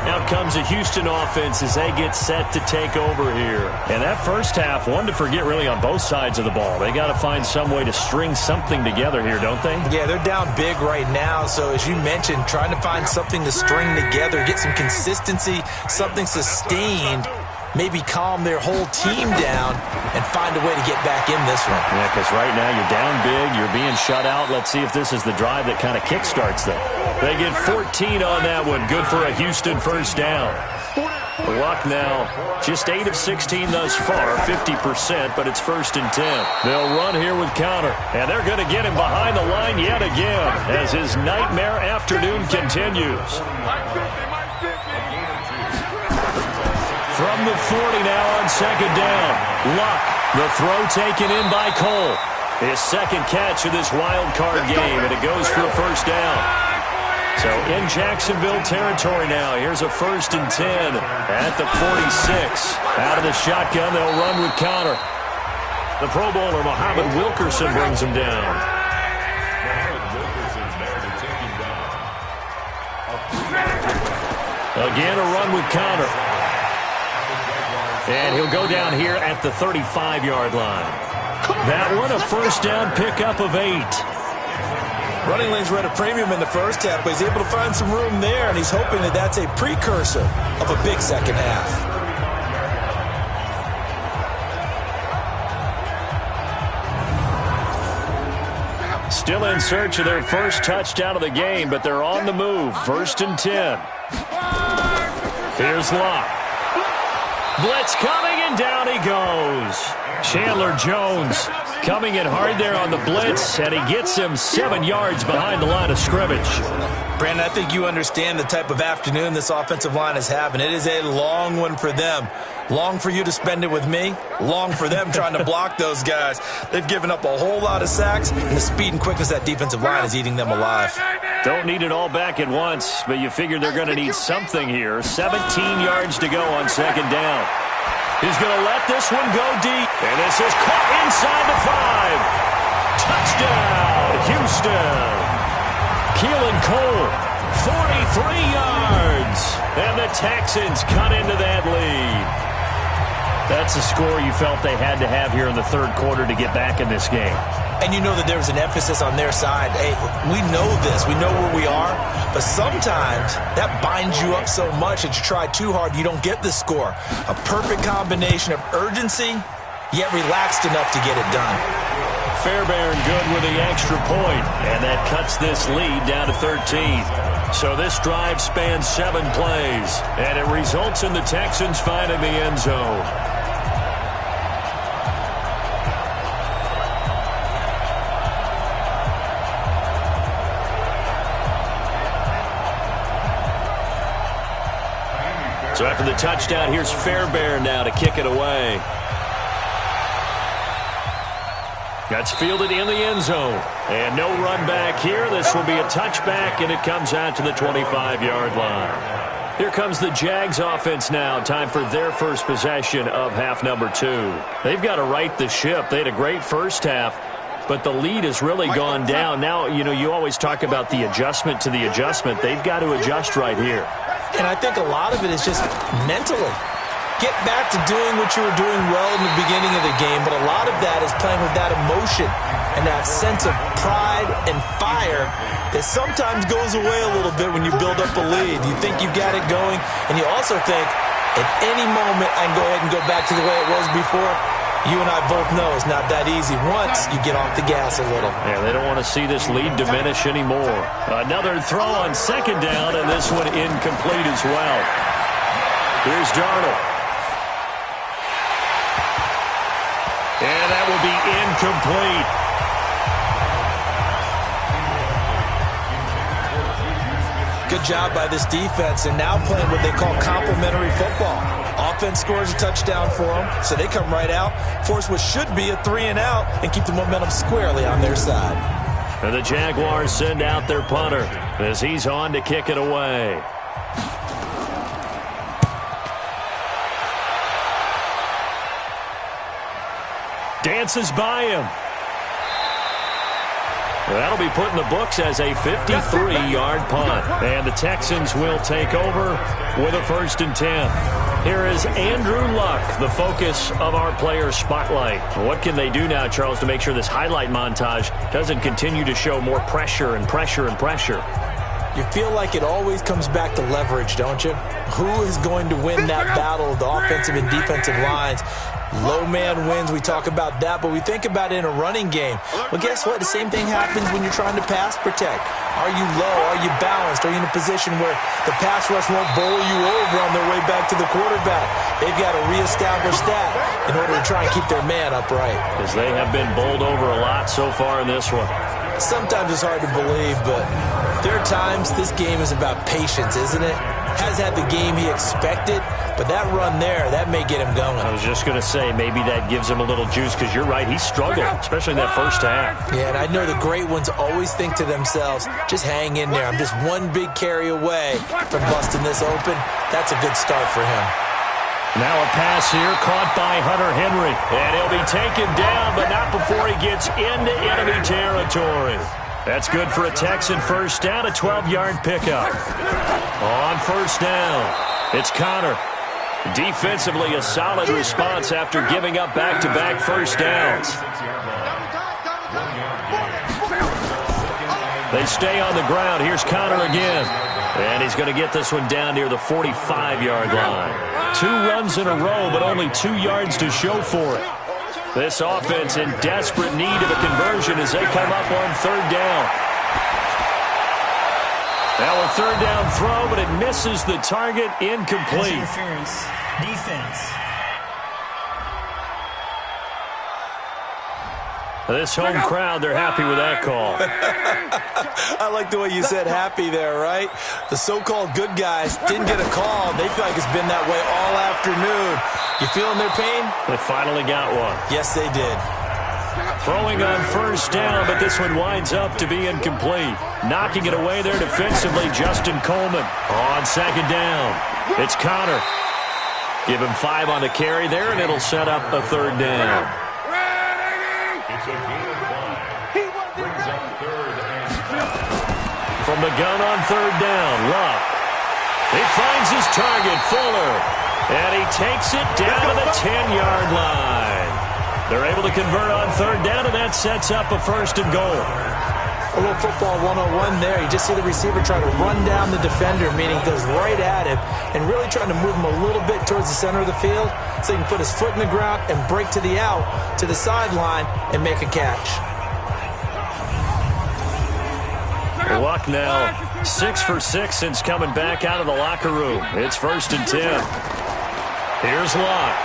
Out comes a Houston offense as they get set to take over here. And that first half, one to forget really on both sides of the ball. They got to find some way to string something together here, don't they? Yeah, they're down big right now. So as you mentioned, trying to find something to string together, get some consistency, something sustained, maybe calm their whole team down and find a way to get back in this one. Yeah, because right now you're down big, you're being shut out. Let's see if this is the drive that kind of kickstarts them. They get 14 on that one. Good for a Houston first down. Luck now, just 8 of 16 thus far, 50%, but it's 1st and 10. They'll run here with counter, and they're going to get him behind the line yet again as his nightmare afternoon continues. From the 40 now on 2nd down. Luck, the throw taken in by Cole. His 2nd catch of this wild card game, and it goes for a first down. So in Jacksonville territory now. Here's a 1st and 10 at the 46. Out of the shotgun, they'll run with counter. The Pro Bowler, Muhammad Wilkerson, brings him down. Again, a run with counter. And he'll go down here at the 35-yard line. That one, a first down pickup of 8. Running lanes were at a premium in the first half, but he's able to find some room there, and he's hoping that that's a precursor of a big second half. Still in search of their first touchdown of the game, but they're on the move. 1st and 10. Here's Luck. Blitz coming, and down he goes. Chandler Jones coming in hard there on the blitz, and he gets him 7 yards behind the line of scrimmage. Brandon, I think you understand the type of afternoon this offensive line is having. It is a long one for them. Long for you to spend it with me. Long for them trying to block those guys. They've given up a whole lot of sacks, and the speed and quickness of that defensive line is eating them alive. Don't need it all back at once, but you figure they're going to need something here. 17 yards to go on 2nd down. He's going to let this one go deep. And this is caught inside the 5. Touchdown, Houston. Keelan Cole, 43 yards. And the Texans cut into that lead. That's a score you felt they had to have here in the 3rd quarter to get back in this game. And you know that there was an emphasis on their side. Hey, we know this. We know where we are. But sometimes that binds you up so much that you try too hard, you don't get the score. A perfect combination of urgency, yet relaxed enough to get it done. Fairbairn good with the extra point, and that cuts this lead down to 13. So this drive spans 7 plays, and it results in the Texans finding the end zone. So after the touchdown, here's Fairbairn now to kick it away. That's fielded in the end zone. And no run back here. This will be a touchback, and it comes out to the 25-yard line. Here comes the Jags offense now. Time for their first possession of half number 2. They've got to right the ship. They had a great first half, but the lead has really gone down. Now, you always talk about the adjustment to the adjustment. They've got to adjust right here. And I think a lot of it is just mentally. Get back to doing what you were doing well in the beginning of the game, but a lot of that is playing with that emotion and that sense of pride and fire that sometimes goes away a little bit when you build up a lead. You think you got it going, and you also think, at any moment I can go ahead and go back to the way it was before. You and I both know it's not that easy once you get off the gas a little. Yeah, they don't want to see this lead diminish anymore. Another throw on second down, and this one incomplete as well. Here's Darnold. And that will be incomplete. Good job by this defense, and now playing what they call complementary football. Offense scores a touchdown for them, so they come right out, force what should be a 3-and-out, and keep the momentum squarely on their side. And the Jaguars send out their punter as he's on to kick it away. Dances by him. That'll be put in the books as a 53-yard punt. And the Texans will take over with a 1st and 10. Here is Andrew Luck, the focus of our player spotlight. What can they do now, Charles, to make sure this highlight montage doesn't continue to show more pressure and pressure and pressure? You feel like it always comes back to leverage, don't you? Who is going to win that battle of the offensive and defensive lines? Low man wins, we talk about that, but we think about it in a running game. Well, guess what? The same thing happens when you're trying to pass protect. Are you low? Are you balanced? Are you in a position where the pass rush won't bowl you over on their way back to the quarterback? They've got to reestablish that in order to try and keep their man upright. Because they have been bowled over a lot so far in this one. Sometimes it's hard to believe, but there are times this game is about patience, isn't it? Has had the game he expected, but that run there, that may get him going. I was just going to say, maybe that gives him a little juice, because you're right, he struggled, especially in that first half. Yeah, and I know the great ones always think to themselves, just hang in there. I'm just one big carry away from busting this open. That's a good start for him. Now a pass here, caught by Hunter Henry. And he'll be taken down, but not before he gets into enemy territory. That's good for a Texan first down, a 12-yard pickup. On first down, it's Connor. Defensively, a solid response after giving up back-to-back first downs. They stay on the ground. Here's Connor again. And he's going to get this one down near the 45-yard line. 2 runs in a row, but only 2 yards to show for it. This offense in desperate need of a conversion as they come up on third down. Now a third down throw, but it misses the target, incomplete. Interference, defense. This home crowd, they're happy with that call. I like the way you said happy there, right? The so-called good guys didn't get a call. They feel like it's been that way all afternoon. You feeling their pain? They finally got one. Yes, they did. Throwing on first down, but this one winds up to be incomplete. Knocking it away there defensively, Justin Coleman. On second down, it's Connor. Give him 5 on the carry there, and it'll set up a third down. It's a gain of 5. Brings up 3rd and 10. From the gun on third down, Luck. He finds his target, Fuller. And he takes it down to the 10-yard line. They're able to convert on third down, and that sets up a 1st and goal. A little football 101 there. You just see the receiver try to run down the defender, meaning goes right at him, and really trying to move him a little bit towards the center of the field so he can put his foot in the ground and break to the out, to the sideline, and make a catch. Luck now 6 for 6 since coming back out of the locker room. It's 1st and 10. Here's Luck.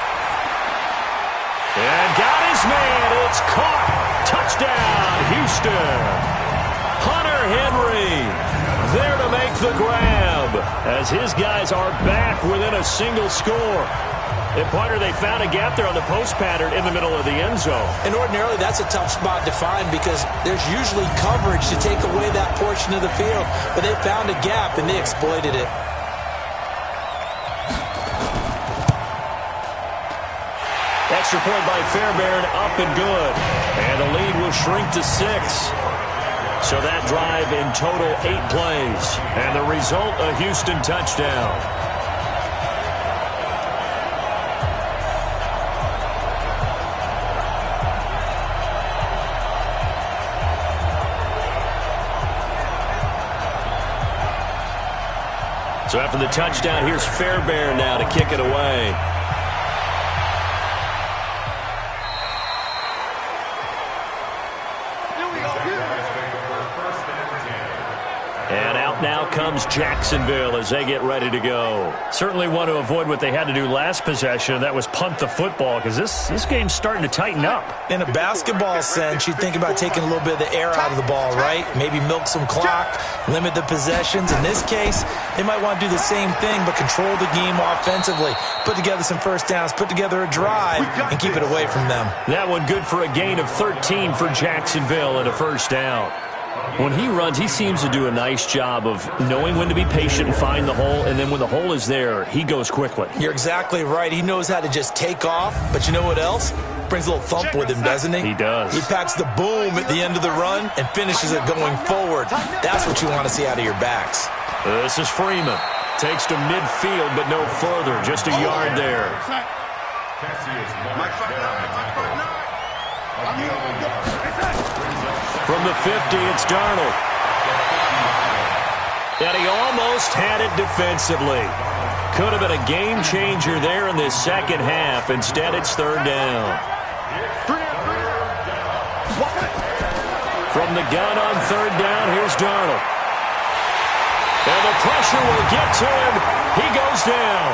And got his man. It's caught. Touchdown, Houston. Hunter Henry there to make the grab. as his guys are back within a single score. And, partner, they found a gap there on the post pattern in the middle of the end zone. And ordinarily, that's a tough spot to find because there's usually coverage to take away that portion of the field. But they found a gap, and they exploited it. Extra point by Fairbairn, up and good. And the lead will shrink to 6. So that drive in total 8 plays. And the result, a Houston touchdown. So after the touchdown, here's Fairbairn now to kick it away. And out now comes Jacksonville as they get ready to go. Certainly want to avoid what they had to do last possession, and that was punt the football, because this game's starting to tighten up. In a basketball sense, you think about taking a little bit of the air out of the ball, right? Maybe milk some clock, limit the possessions. In this case, they might want to do the same thing, but control the game offensively. Put together some first downs, put together a drive, and keep it away from them. That one good for a gain of 13 for Jacksonville and a first down. When he runs, he seems to do a nice job of knowing when to be patient and find the hole, and then when the hole is there, he goes quickly. You're exactly right. He knows how to just take off, but you know what else? Brings a little thump with him, doesn't he? He does. He packs the boom at the end of the run and finishes it going forward. That's what you want to see out of your backs. This is Freeman. Takes to midfield, but no further. Just a yard there. From the 50, it's Darnold. And he almost had it defensively. Could have been a game changer there in this second half. Instead, it's third down. From the gun on third down, here's Darnold. And the pressure will get to him. He goes down.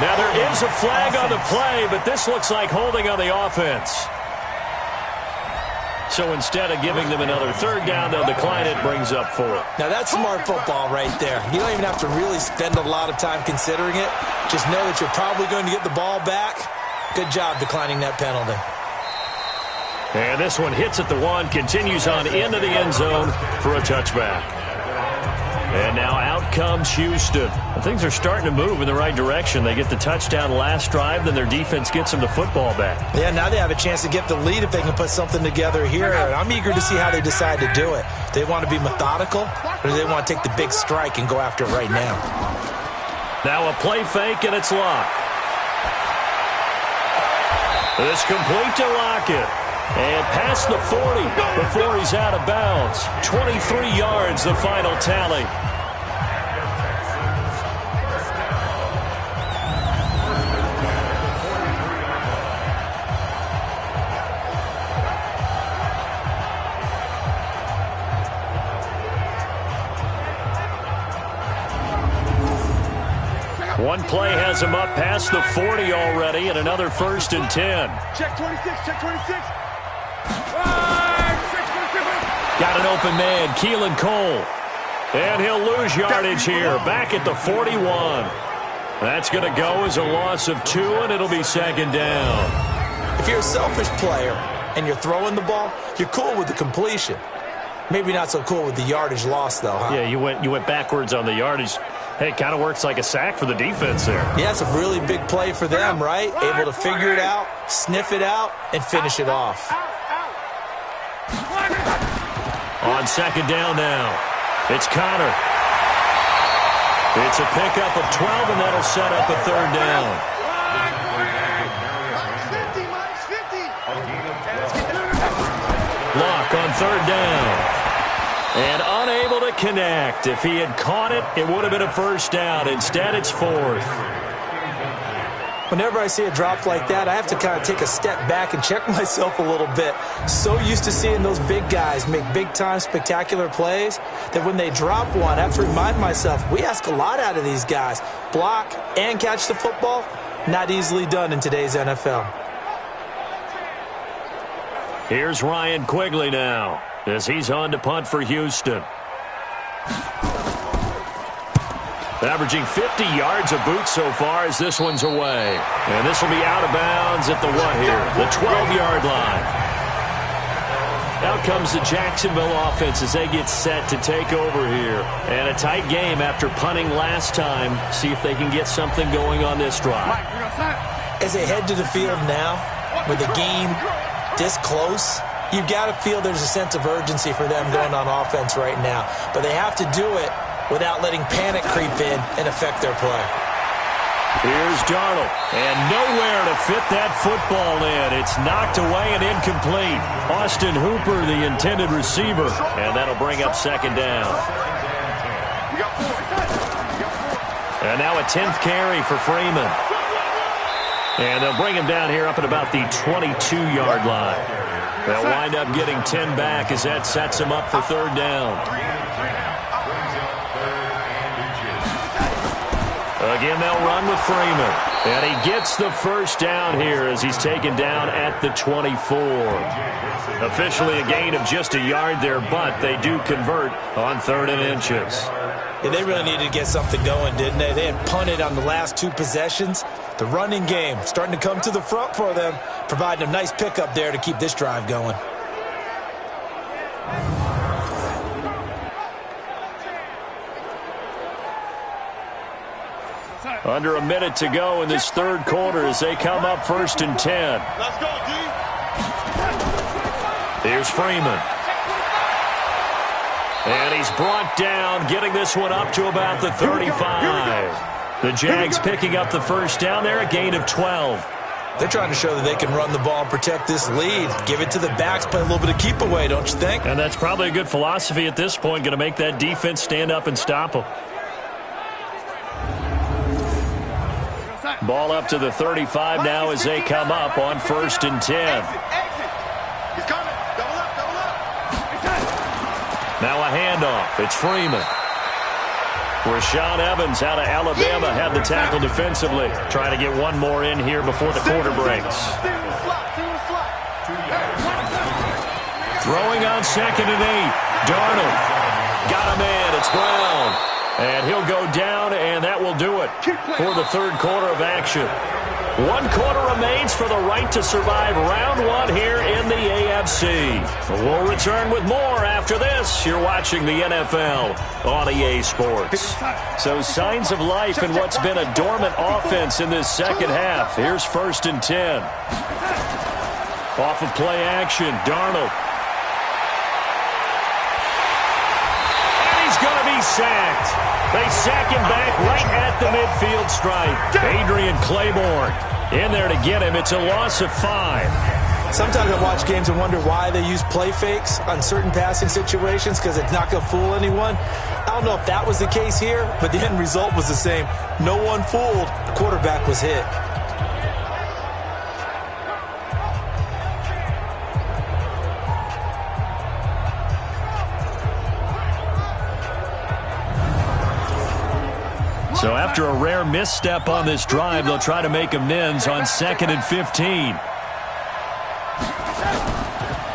Now, there is a flag on the play, but this looks like holding on the offense. So instead of giving them another third down, they'll decline it, brings up 4. Now, that's smart football right there. You don't even have to really spend a lot of time considering it. Just know that you're probably going to get the ball back. Good job declining that penalty. And this one hits at the 1, continues on into the end zone for a touchback. And now out comes Houston. Things are starting to move in the right direction. They get the touchdown last drive, then their defense gets them the football back. Yeah, now they have a chance to get the lead if they can put something together here. And I'm eager to see how they decide to do it. Do they want to be methodical, or do they want to take the big strike and go after it right now? Now a play fake, and it's Lock. It's complete to Lockett. And past the 40 before he's out of bounds. 23 yards, the final tally. One play has him up past the 40 already, and another 1st and 10. Check 26, check 26. Got an open man, Keelan Cole. And he'll lose yardage here, back at the 41. That's going to go as a loss of 2, and it'll be 2nd down. If you're a selfish player and you're throwing the ball, you're cool with the completion. Maybe not so cool with the yardage loss, though, huh? Yeah, you went backwards on the yardage. Hey, it kind of works like a sack for the defense there. Yeah, it's a really big play for them, right? Able to figure it out, sniff it out, and finish it off. On 2nd down now, it's Connor. It's a pickup of 12, and that'll set up a 3rd down. Lock on 3rd down. And unable to connect. If he had caught it, it would have been a 1st down. Instead, it's 4th. Whenever I see a drop like that, I have to kind of take a step back and check myself a little bit. So used to seeing those big guys make big-time, spectacular plays that when they drop one, I have to remind myself, we ask a lot out of these guys. Block and catch the football, not easily done in today's NFL. Here's Ryan Quigley now, as he's on to punt for Houston. Averaging 50 yards a boot so far as this one's away. And this will be out of bounds at the what here? The 12-yard line. Out comes the Jacksonville offense as they get set to take over here. And a tight game after punting last time. See if they can get something going on this drive. As they head to the field now, with the game this close, you've got to feel there's a sense of urgency for them going on offense right now. But they have to do it without letting panic creep in and affect their play. Here's Darnold, and nowhere to fit that football in. It's knocked away and incomplete. Austin Hooper, the intended receiver, and that'll bring up second down. And now a 10th carry for Freeman. And they'll bring him down here up at about the 22-yard line. They'll wind up getting 10 back as that sets him up for third down. Again, they'll run with Freeman. And he gets the first down here as he's taken down at the 24. Officially a gain of just a yard there, but they do convert on 3rd and inches. Yeah, they really needed to get something going, didn't they? They had punted on the last 2 possessions. The running game starting to come to the front for them, providing a nice pickup there to keep this drive going. Under a minute to go in this third quarter as they come up 1st and 10. Let's go, D. Here's Freeman. And he's brought down, getting this one up to about the 35. The Jags picking up the first down there, a gain of 12. They're trying to show that they can run the ball and protect this lead. Give it to the backs, play a little bit of keep away, don't you think? And that's probably a good philosophy at this point, going to make that defense stand up and stop them. Ball up to the 35 now as they come up on 1st and 10. He's coming. Double up, double up. Now a handoff. It's Freeman. Rashaan Evans out of Alabama had the tackle defensively. Trying to get one more in here before the quarter breaks. Throwing on 2nd and 8. Darnold. Got him in. It's Brown. And he'll go down, and that will do it for the third quarter of action. 1 quarter remains for the right to survive round 1 here in the AFC. We'll return with more after this. You're watching the NFL on EA Sports. So signs of life in what's been a dormant offense in this second half. Here's 1st and 10. Off of play action, Darnold. And he's going to be sacked. They sack him back right at the midfield stripe. Adrian Claiborne in there to get him. It's a loss of 5. Sometimes I watch games and wonder why they use play fakes on certain passing situations, because it's not going to fool anyone. I don't know if that was the case here, but the end result was the same. No one fooled. The quarterback was hit. So after a rare misstep on this drive, they'll try to make amends on 2nd and 15.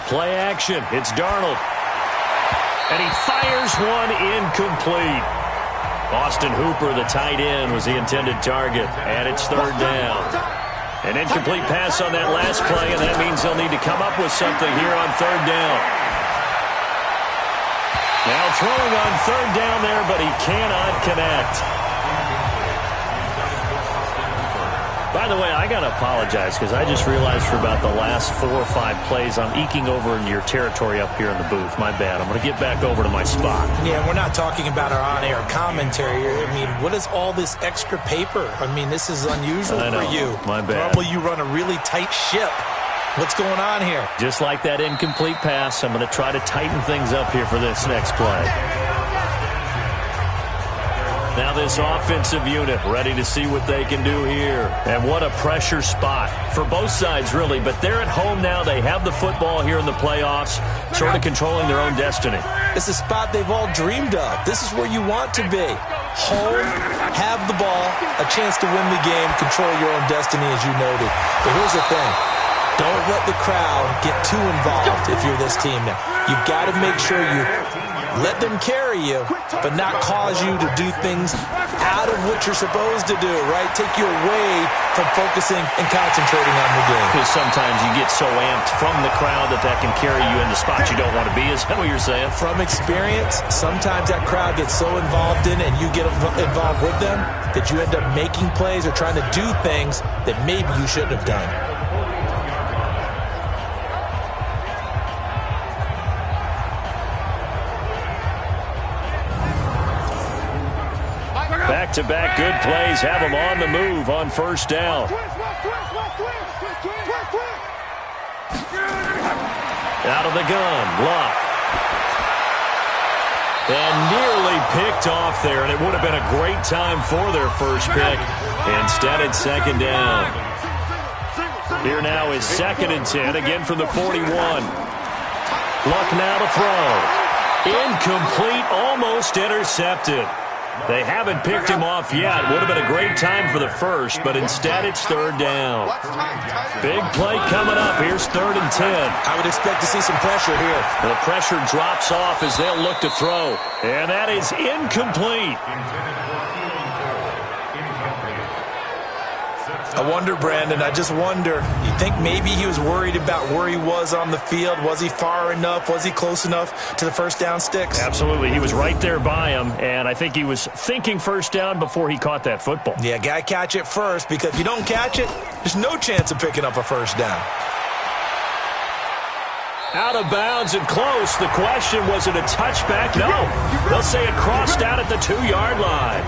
Play action. It's Darnold. And he fires one incomplete. Austin Hooper, the tight end, was the intended target. And it's 3rd down. An incomplete pass on that last play, and that means they'll need to come up with something here on 3rd down. Now throwing on 3rd down there, but he cannot connect. By the way, I got to apologize because I just realized for about the last 4 or 5 plays I'm eking over into your territory up here in the booth. My bad. I'm going to get back over to my spot. Yeah, we're not talking about our on-air commentary here. I mean, what is all this extra paper? I mean, this is unusual for you. My bad. Normally you run a really tight ship. What's going on here? Just like that incomplete pass, I'm going to try to tighten things up here for this next play. Now this offensive unit ready to see what they can do here. And what a pressure spot for both sides, really. But they're at home now. They have the football here in the playoffs, sort of controlling their own destiny. It's a spot they've all dreamed of. This is where you want to be. Home, have the ball, a chance to win the game, control your own destiny, as you noted. But here's the thing. Don't let the crowd get too involved if you're this team now. You've got to make sure you Let them carry you, but not cause you to do things out of what you're supposed to do, right? Take you away from focusing and concentrating on the game. Because sometimes you get so amped from the crowd that can carry you into spots you don't want to be. Is that what you're saying? From experience, sometimes that crowd gets so involved in it and you get involved with them that you end up making plays or trying to do things that maybe you shouldn't have done. Back-to-back good plays have him on the move on first down. Out of the gun, Luck. And nearly picked off there, and it would have been a great time for their first pick. Instead, it's second down. Here now is 2nd and 10, again from the 41. Luck now to throw. Incomplete, almost intercepted. They haven't picked him off yet. Would have been a great time for the first, but instead it's 3rd down. Big play coming up. Here's 3rd and 10. I would expect to see some pressure here. The pressure drops off as they'll look to throw. And that is incomplete. I wonder, Brandon, I just wonder, you think maybe he was worried about where he was on the field? Was he far enough? Was he close enough to the first down sticks? Absolutely. He was right there by him, and I think he was thinking first down before he caught that football. Yeah, got to catch it first, because if you don't catch it, there's no chance of picking up a first down. Out of bounds and close. The question, was it a touchback? No. They'll say it crossed out at the 2-yard line.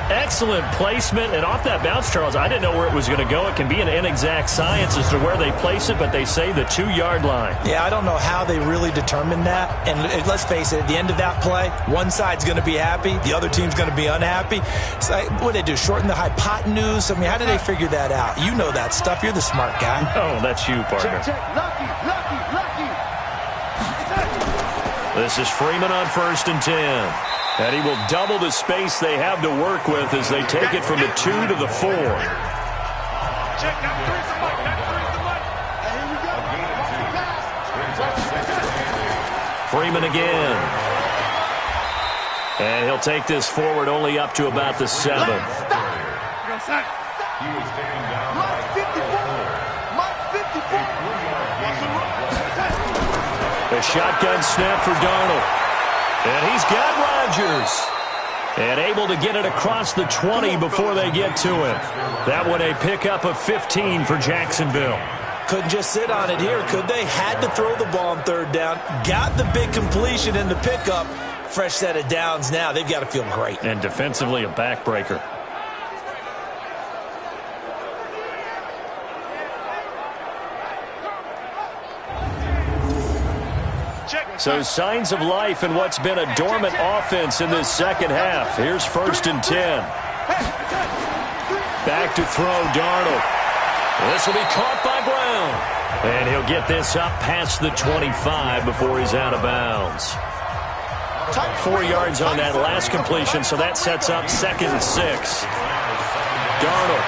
Excellent placement, and off that bounce, Charles, I didn't know where it was going to go. It can be an inexact science as to where they place it, but they say the 2-yard line. Yeah, I don't know how they really determined that. And let's face it, at the end of that play, one side's going to be happy, the other team's going to be unhappy. It's like, what did they do, shorten the hypotenuse? I mean, how did they figure that out? You know that stuff. You're the smart guy. Oh, that's you, partner. Lucky. This is Freeman on 1st and 10. And he will double the space they have to work with as they take it from the 2 to the 4. Freeman again. And he'll take this forward only up to about the 7. A shotgun snap for Darnold. And he's got Rodgers. And able to get it across the 20 before they get to him. That one a pickup of 15 for Jacksonville. Couldn't just sit on it here, could they? Had to throw the ball on 3rd down. Got the big completion in the pickup. Fresh set of downs now. They've got to feel great. And defensively a backbreaker. So signs of life in what's been a dormant offense in this second half. Here's 1st and 10. Back to throw, Darnold. This will be caught by Brown. And he'll get this up past the 25 before he's out of bounds. 4 yards on that last completion, so that sets up 2nd and 6. Darnold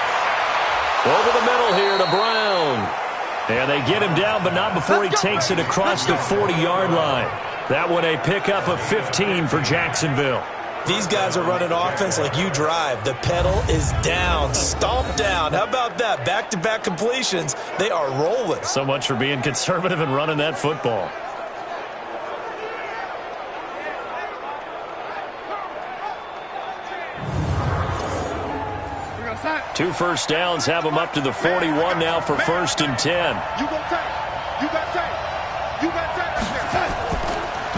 over the middle here to Brown. And they get him down, but not before he takes it across the 40-yard line. That one a pickup of 15 for Jacksonville. These guys are running offense like you drive. The pedal is down, stomp down. How about that? Back-to-back completions. They are rolling. So much for being conservative and running that football. Two first downs have them up to the 41 now for 1st and 10.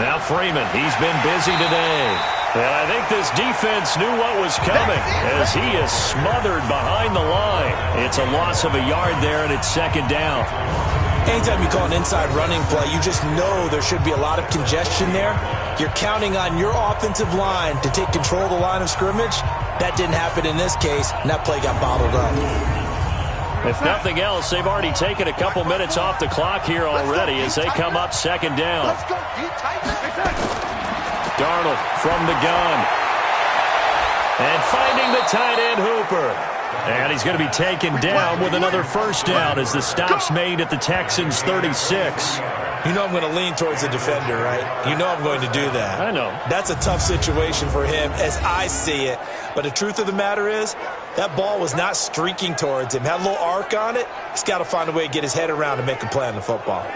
Now Freeman, he's been busy today. And I think this defense knew what was coming as he is smothered behind the line. It's a loss of a yard there, and it's 2nd down. Anytime you call an inside running play, you just know there should be a lot of congestion there. You're counting on your offensive line to take control of the line of scrimmage. That didn't happen in this case, and that play got bottled up. If nothing else, they've already taken a couple minutes off the clock here already as they come up 2nd down. Darnold from the gun. And finding the tight end, Hooper. And he's going to be taken down with another first down as the stop's made at the Texans' 36. You know I'm going to lean towards the defender, right? You know I'm going to do that. I know. That's a tough situation for him as I see it. But the truth of the matter is, that ball was not streaking towards him. Had a little arc on it. He's got to find a way to get his head around and make a play on the football.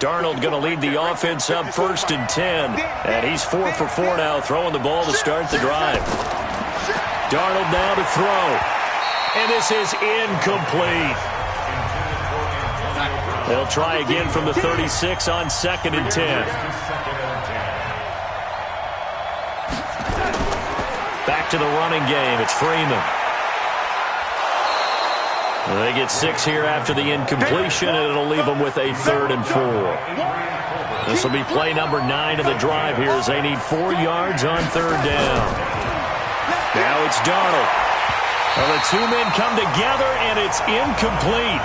Darnold going to lead the offense up 1st and 10. And he's 4 for 4 now, throwing the ball to start the drive. Darnold now to throw. And this is incomplete. They'll try again from the 36 on 2nd and 10. Back to the running game. It's Freeman. They get 6 here after the incompletion, and it'll leave them with a 3rd and 4. This will be play number 9 of the drive here as they need 4 yards on 3rd down. Now it's Darnold. Well, the two men come together, and it's incomplete.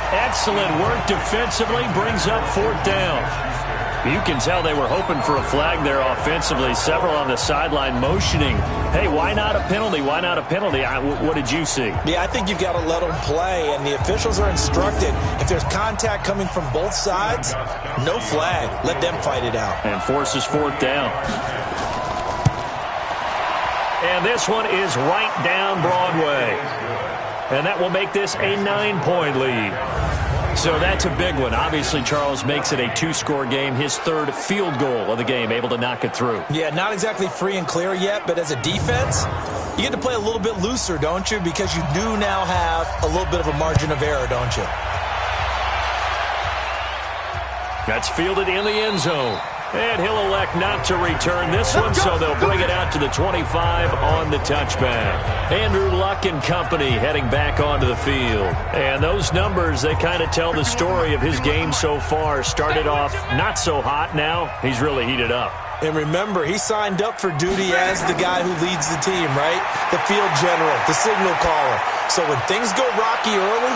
Excellent work defensively, brings up 4th down. You can tell they were hoping for a flag there offensively. Several on the sideline motioning, hey, why not a penalty? Why not a penalty? What did you see? Yeah, I think you've got to let them play, and the officials are instructed. If there's contact coming from both sides, no flag. Let them fight it out. And forces 4th down. And this one is right down Broadway. And that will make this a 9-point lead. So that's a big one. Obviously, Charles makes it a 2-score game. His 3rd field goal of the game, able to knock it through. Yeah, not exactly free and clear yet, but as a defense, you get to play a little bit looser, don't you? Because you do now have a little bit of a margin of error, don't you? That's fielded in the end zone. And he'll elect not to return this one, so they'll bring it out to the 25 on the touchback. Andrew Luck and company heading back onto the field. And those numbers, they kind of tell the story of his game so far. Started off not so hot. Now he's really heated up. And remember, he signed up for duty as the guy who leads the team, right? The field general, the signal caller. So when things go rocky early,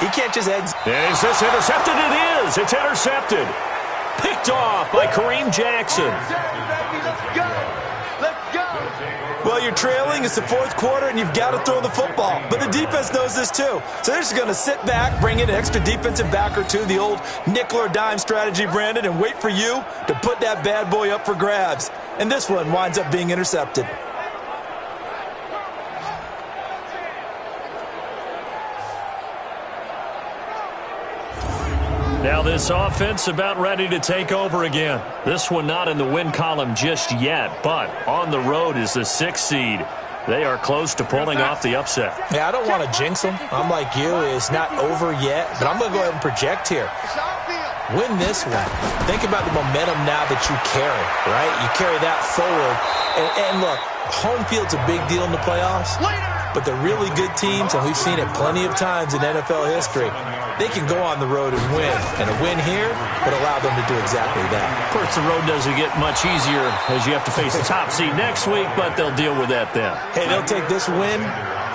he can't just exit. Is this intercepted? It is. It's intercepted. Picked off by Kareem Jackson. Well, you're trailing. It's the 4th quarter, and you've got to throw the football. But the defense knows this, too. So they're just going to sit back, bring in an extra defensive back or two, the old nickel or dime strategy, Brandon, and wait for you to put that bad boy up for grabs. And this one winds up being intercepted. Now this offense about ready to take over again. This one not in the win column just yet, but on the road is the 6th seed. They are close to pulling off the upset. Yeah, I don't want to jinx them. I'm like you. It's not over yet, but I'm going to go ahead and project here. Win this one. Think about the momentum now that you carry, right? You carry that forward. And look, home field's a big deal in the playoffs, but the really good teams, and we've seen it plenty of times in NFL history, they can go on the road and win. And a win here would allow them to do exactly that. Of course, the road doesn't get much easier as you have to face the top seed next week, but they'll deal with that then. Hey, they'll take this win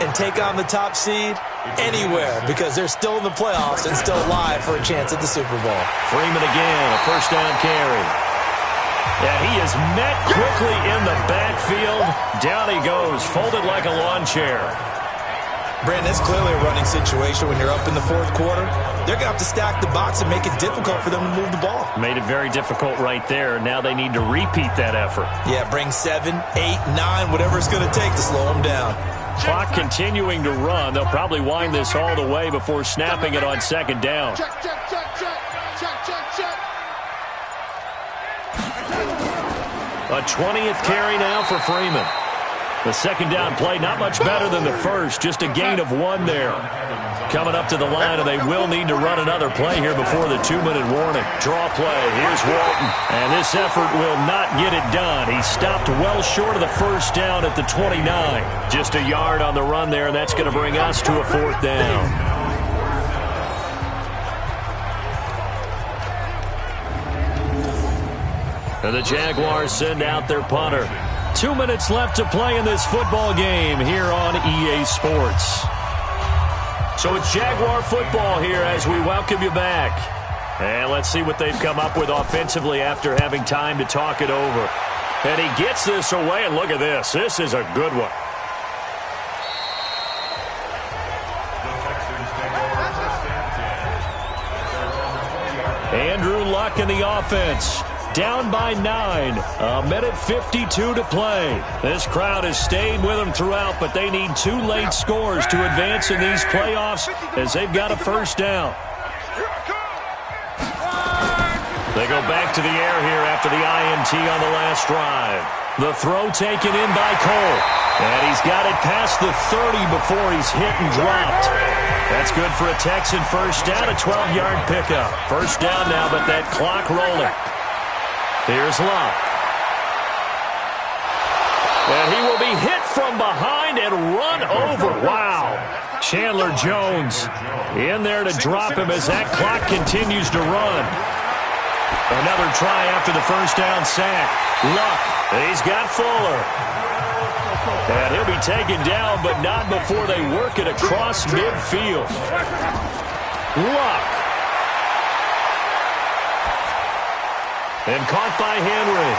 and take on the top seed anywhere because they're still in the playoffs and still alive for a chance at the Super Bowl. Freeman again, a 1st down carry. And he is met quickly in the backfield. Down he goes, folded like a lawn chair. Brandon, it's clearly a running situation when you're up in the 4th quarter. They're going to have to stack the box and make it difficult for them to move the ball. Made it very difficult right there. Now they need to repeat that effort. Yeah, bring 7, 8, 9, whatever it's going to take to slow them down. Clock continuing to run. They'll probably wind this all the way before snapping it on 2nd down. A 20th carry now for Freeman. The 2nd down play, not much better than the first, just a gain of 1 there. Coming up to the line, and they will need to run another play here before the 2-minute warning. Draw play, here's Walton. And this effort will not get it done. He stopped well short of the 1st down at the 29. Just a yard on the run there, and that's going to bring us to a 4th down. And the Jaguars send out their punter. 2 minutes left to play in this football game here on EA Sports. So it's Jaguar football here as we welcome you back. And let's see what they've come up with offensively after having time to talk it over. And he gets this away, and look at this. This is a good one. Andrew Luck in the offense. Down by 9. A minute 52 to play. This crowd has stayed with them throughout, but they need 2 late scores to advance in these playoffs as they've got a first down. They go back to the air here after the INT on the last drive. The throw taken in by Cole. And he's got it past the 30 before he's hit and dropped. That's good for a Texan first down, a 12-yard pickup. First down now, but that clock rolling. Here's Luck. And he will be hit from behind and run over. Wow. Chandler Jones in there to drop him as that clock continues to run. Another try after the first down sack. Luck, he's got Fuller. And he'll be taken down, but not before they work it across midfield. Luck. And caught by Henry.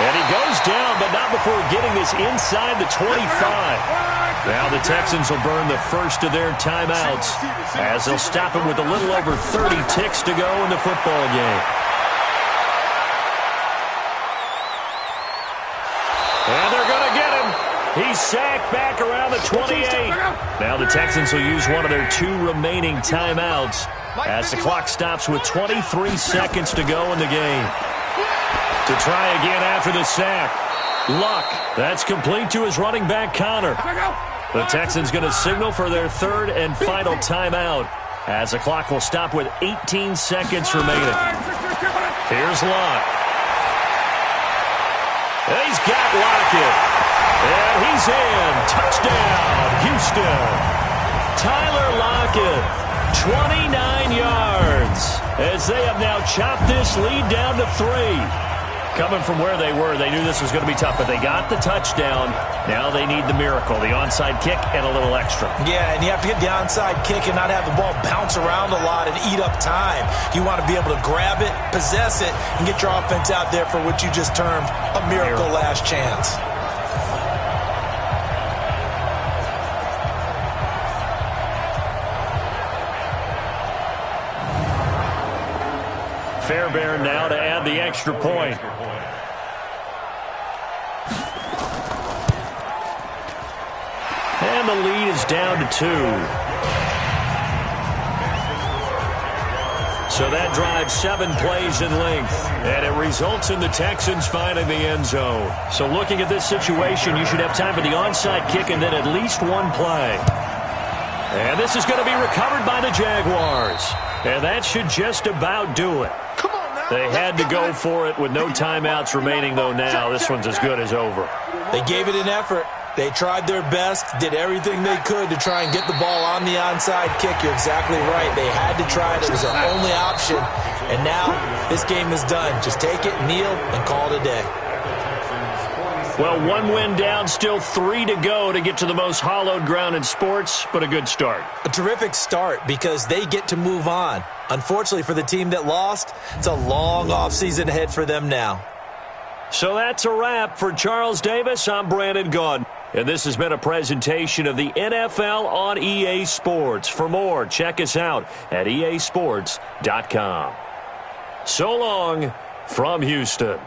And he goes down, but not before getting this inside the 25. Now the Texans will burn the first of their timeouts as they'll stop him with a little over 30 ticks to go in the football game. And they're going to get him. He's sacked back around the 28. Now the Texans will use one of their 2 remaining timeouts as the clock stops with 23 seconds to go in the game. To try again after the sack. Luck. That's complete to his running back, Connor. The Texans going to signal for their 3rd and final timeout as the clock will stop with 18 seconds remaining. Here's Luck. He's got Lockett. And he's in. Touchdown, Houston. Tyler Lockett, 29 yards. As they have now chopped this lead down to 3. Coming from where they were, they knew this was going to be tough, but they got the touchdown. Now they need the miracle, the onside kick and a little extra. Yeah, and you have to get the onside kick and not have the ball bounce around a lot and eat up time. You want to be able to grab it, possess it, and get your offense out there for what you just termed a miracle last chance. Fairbairn now to add the extra point. And the lead is down to 2. So that drives 7 plays in length. And it results in the Texans finding the end zone. So looking at this situation, you should have time for the onside kick and then at least 1 play. And this is going to be recovered by the Jaguars. And that should just about do it. They had to go for it with no timeouts remaining, though now. This one's as good as over. They gave it an effort. They tried their best, did everything they could to try and get the ball on the onside kick. You're exactly right. They had to try it. It was their only option. And now this game is done. Just take it, kneel, and call it a day. Well, 1 win down, still 3 to go to get to the most hallowed ground in sports, but a good start. A terrific start because they get to move on. Unfortunately for the team that lost, it's a long offseason ahead for them now. So that's a wrap. For Charles Davis, I'm Brandon Gaudin. And this has been a presentation of the NFL on EA Sports. For more, check us out at easports.com. So long from Houston.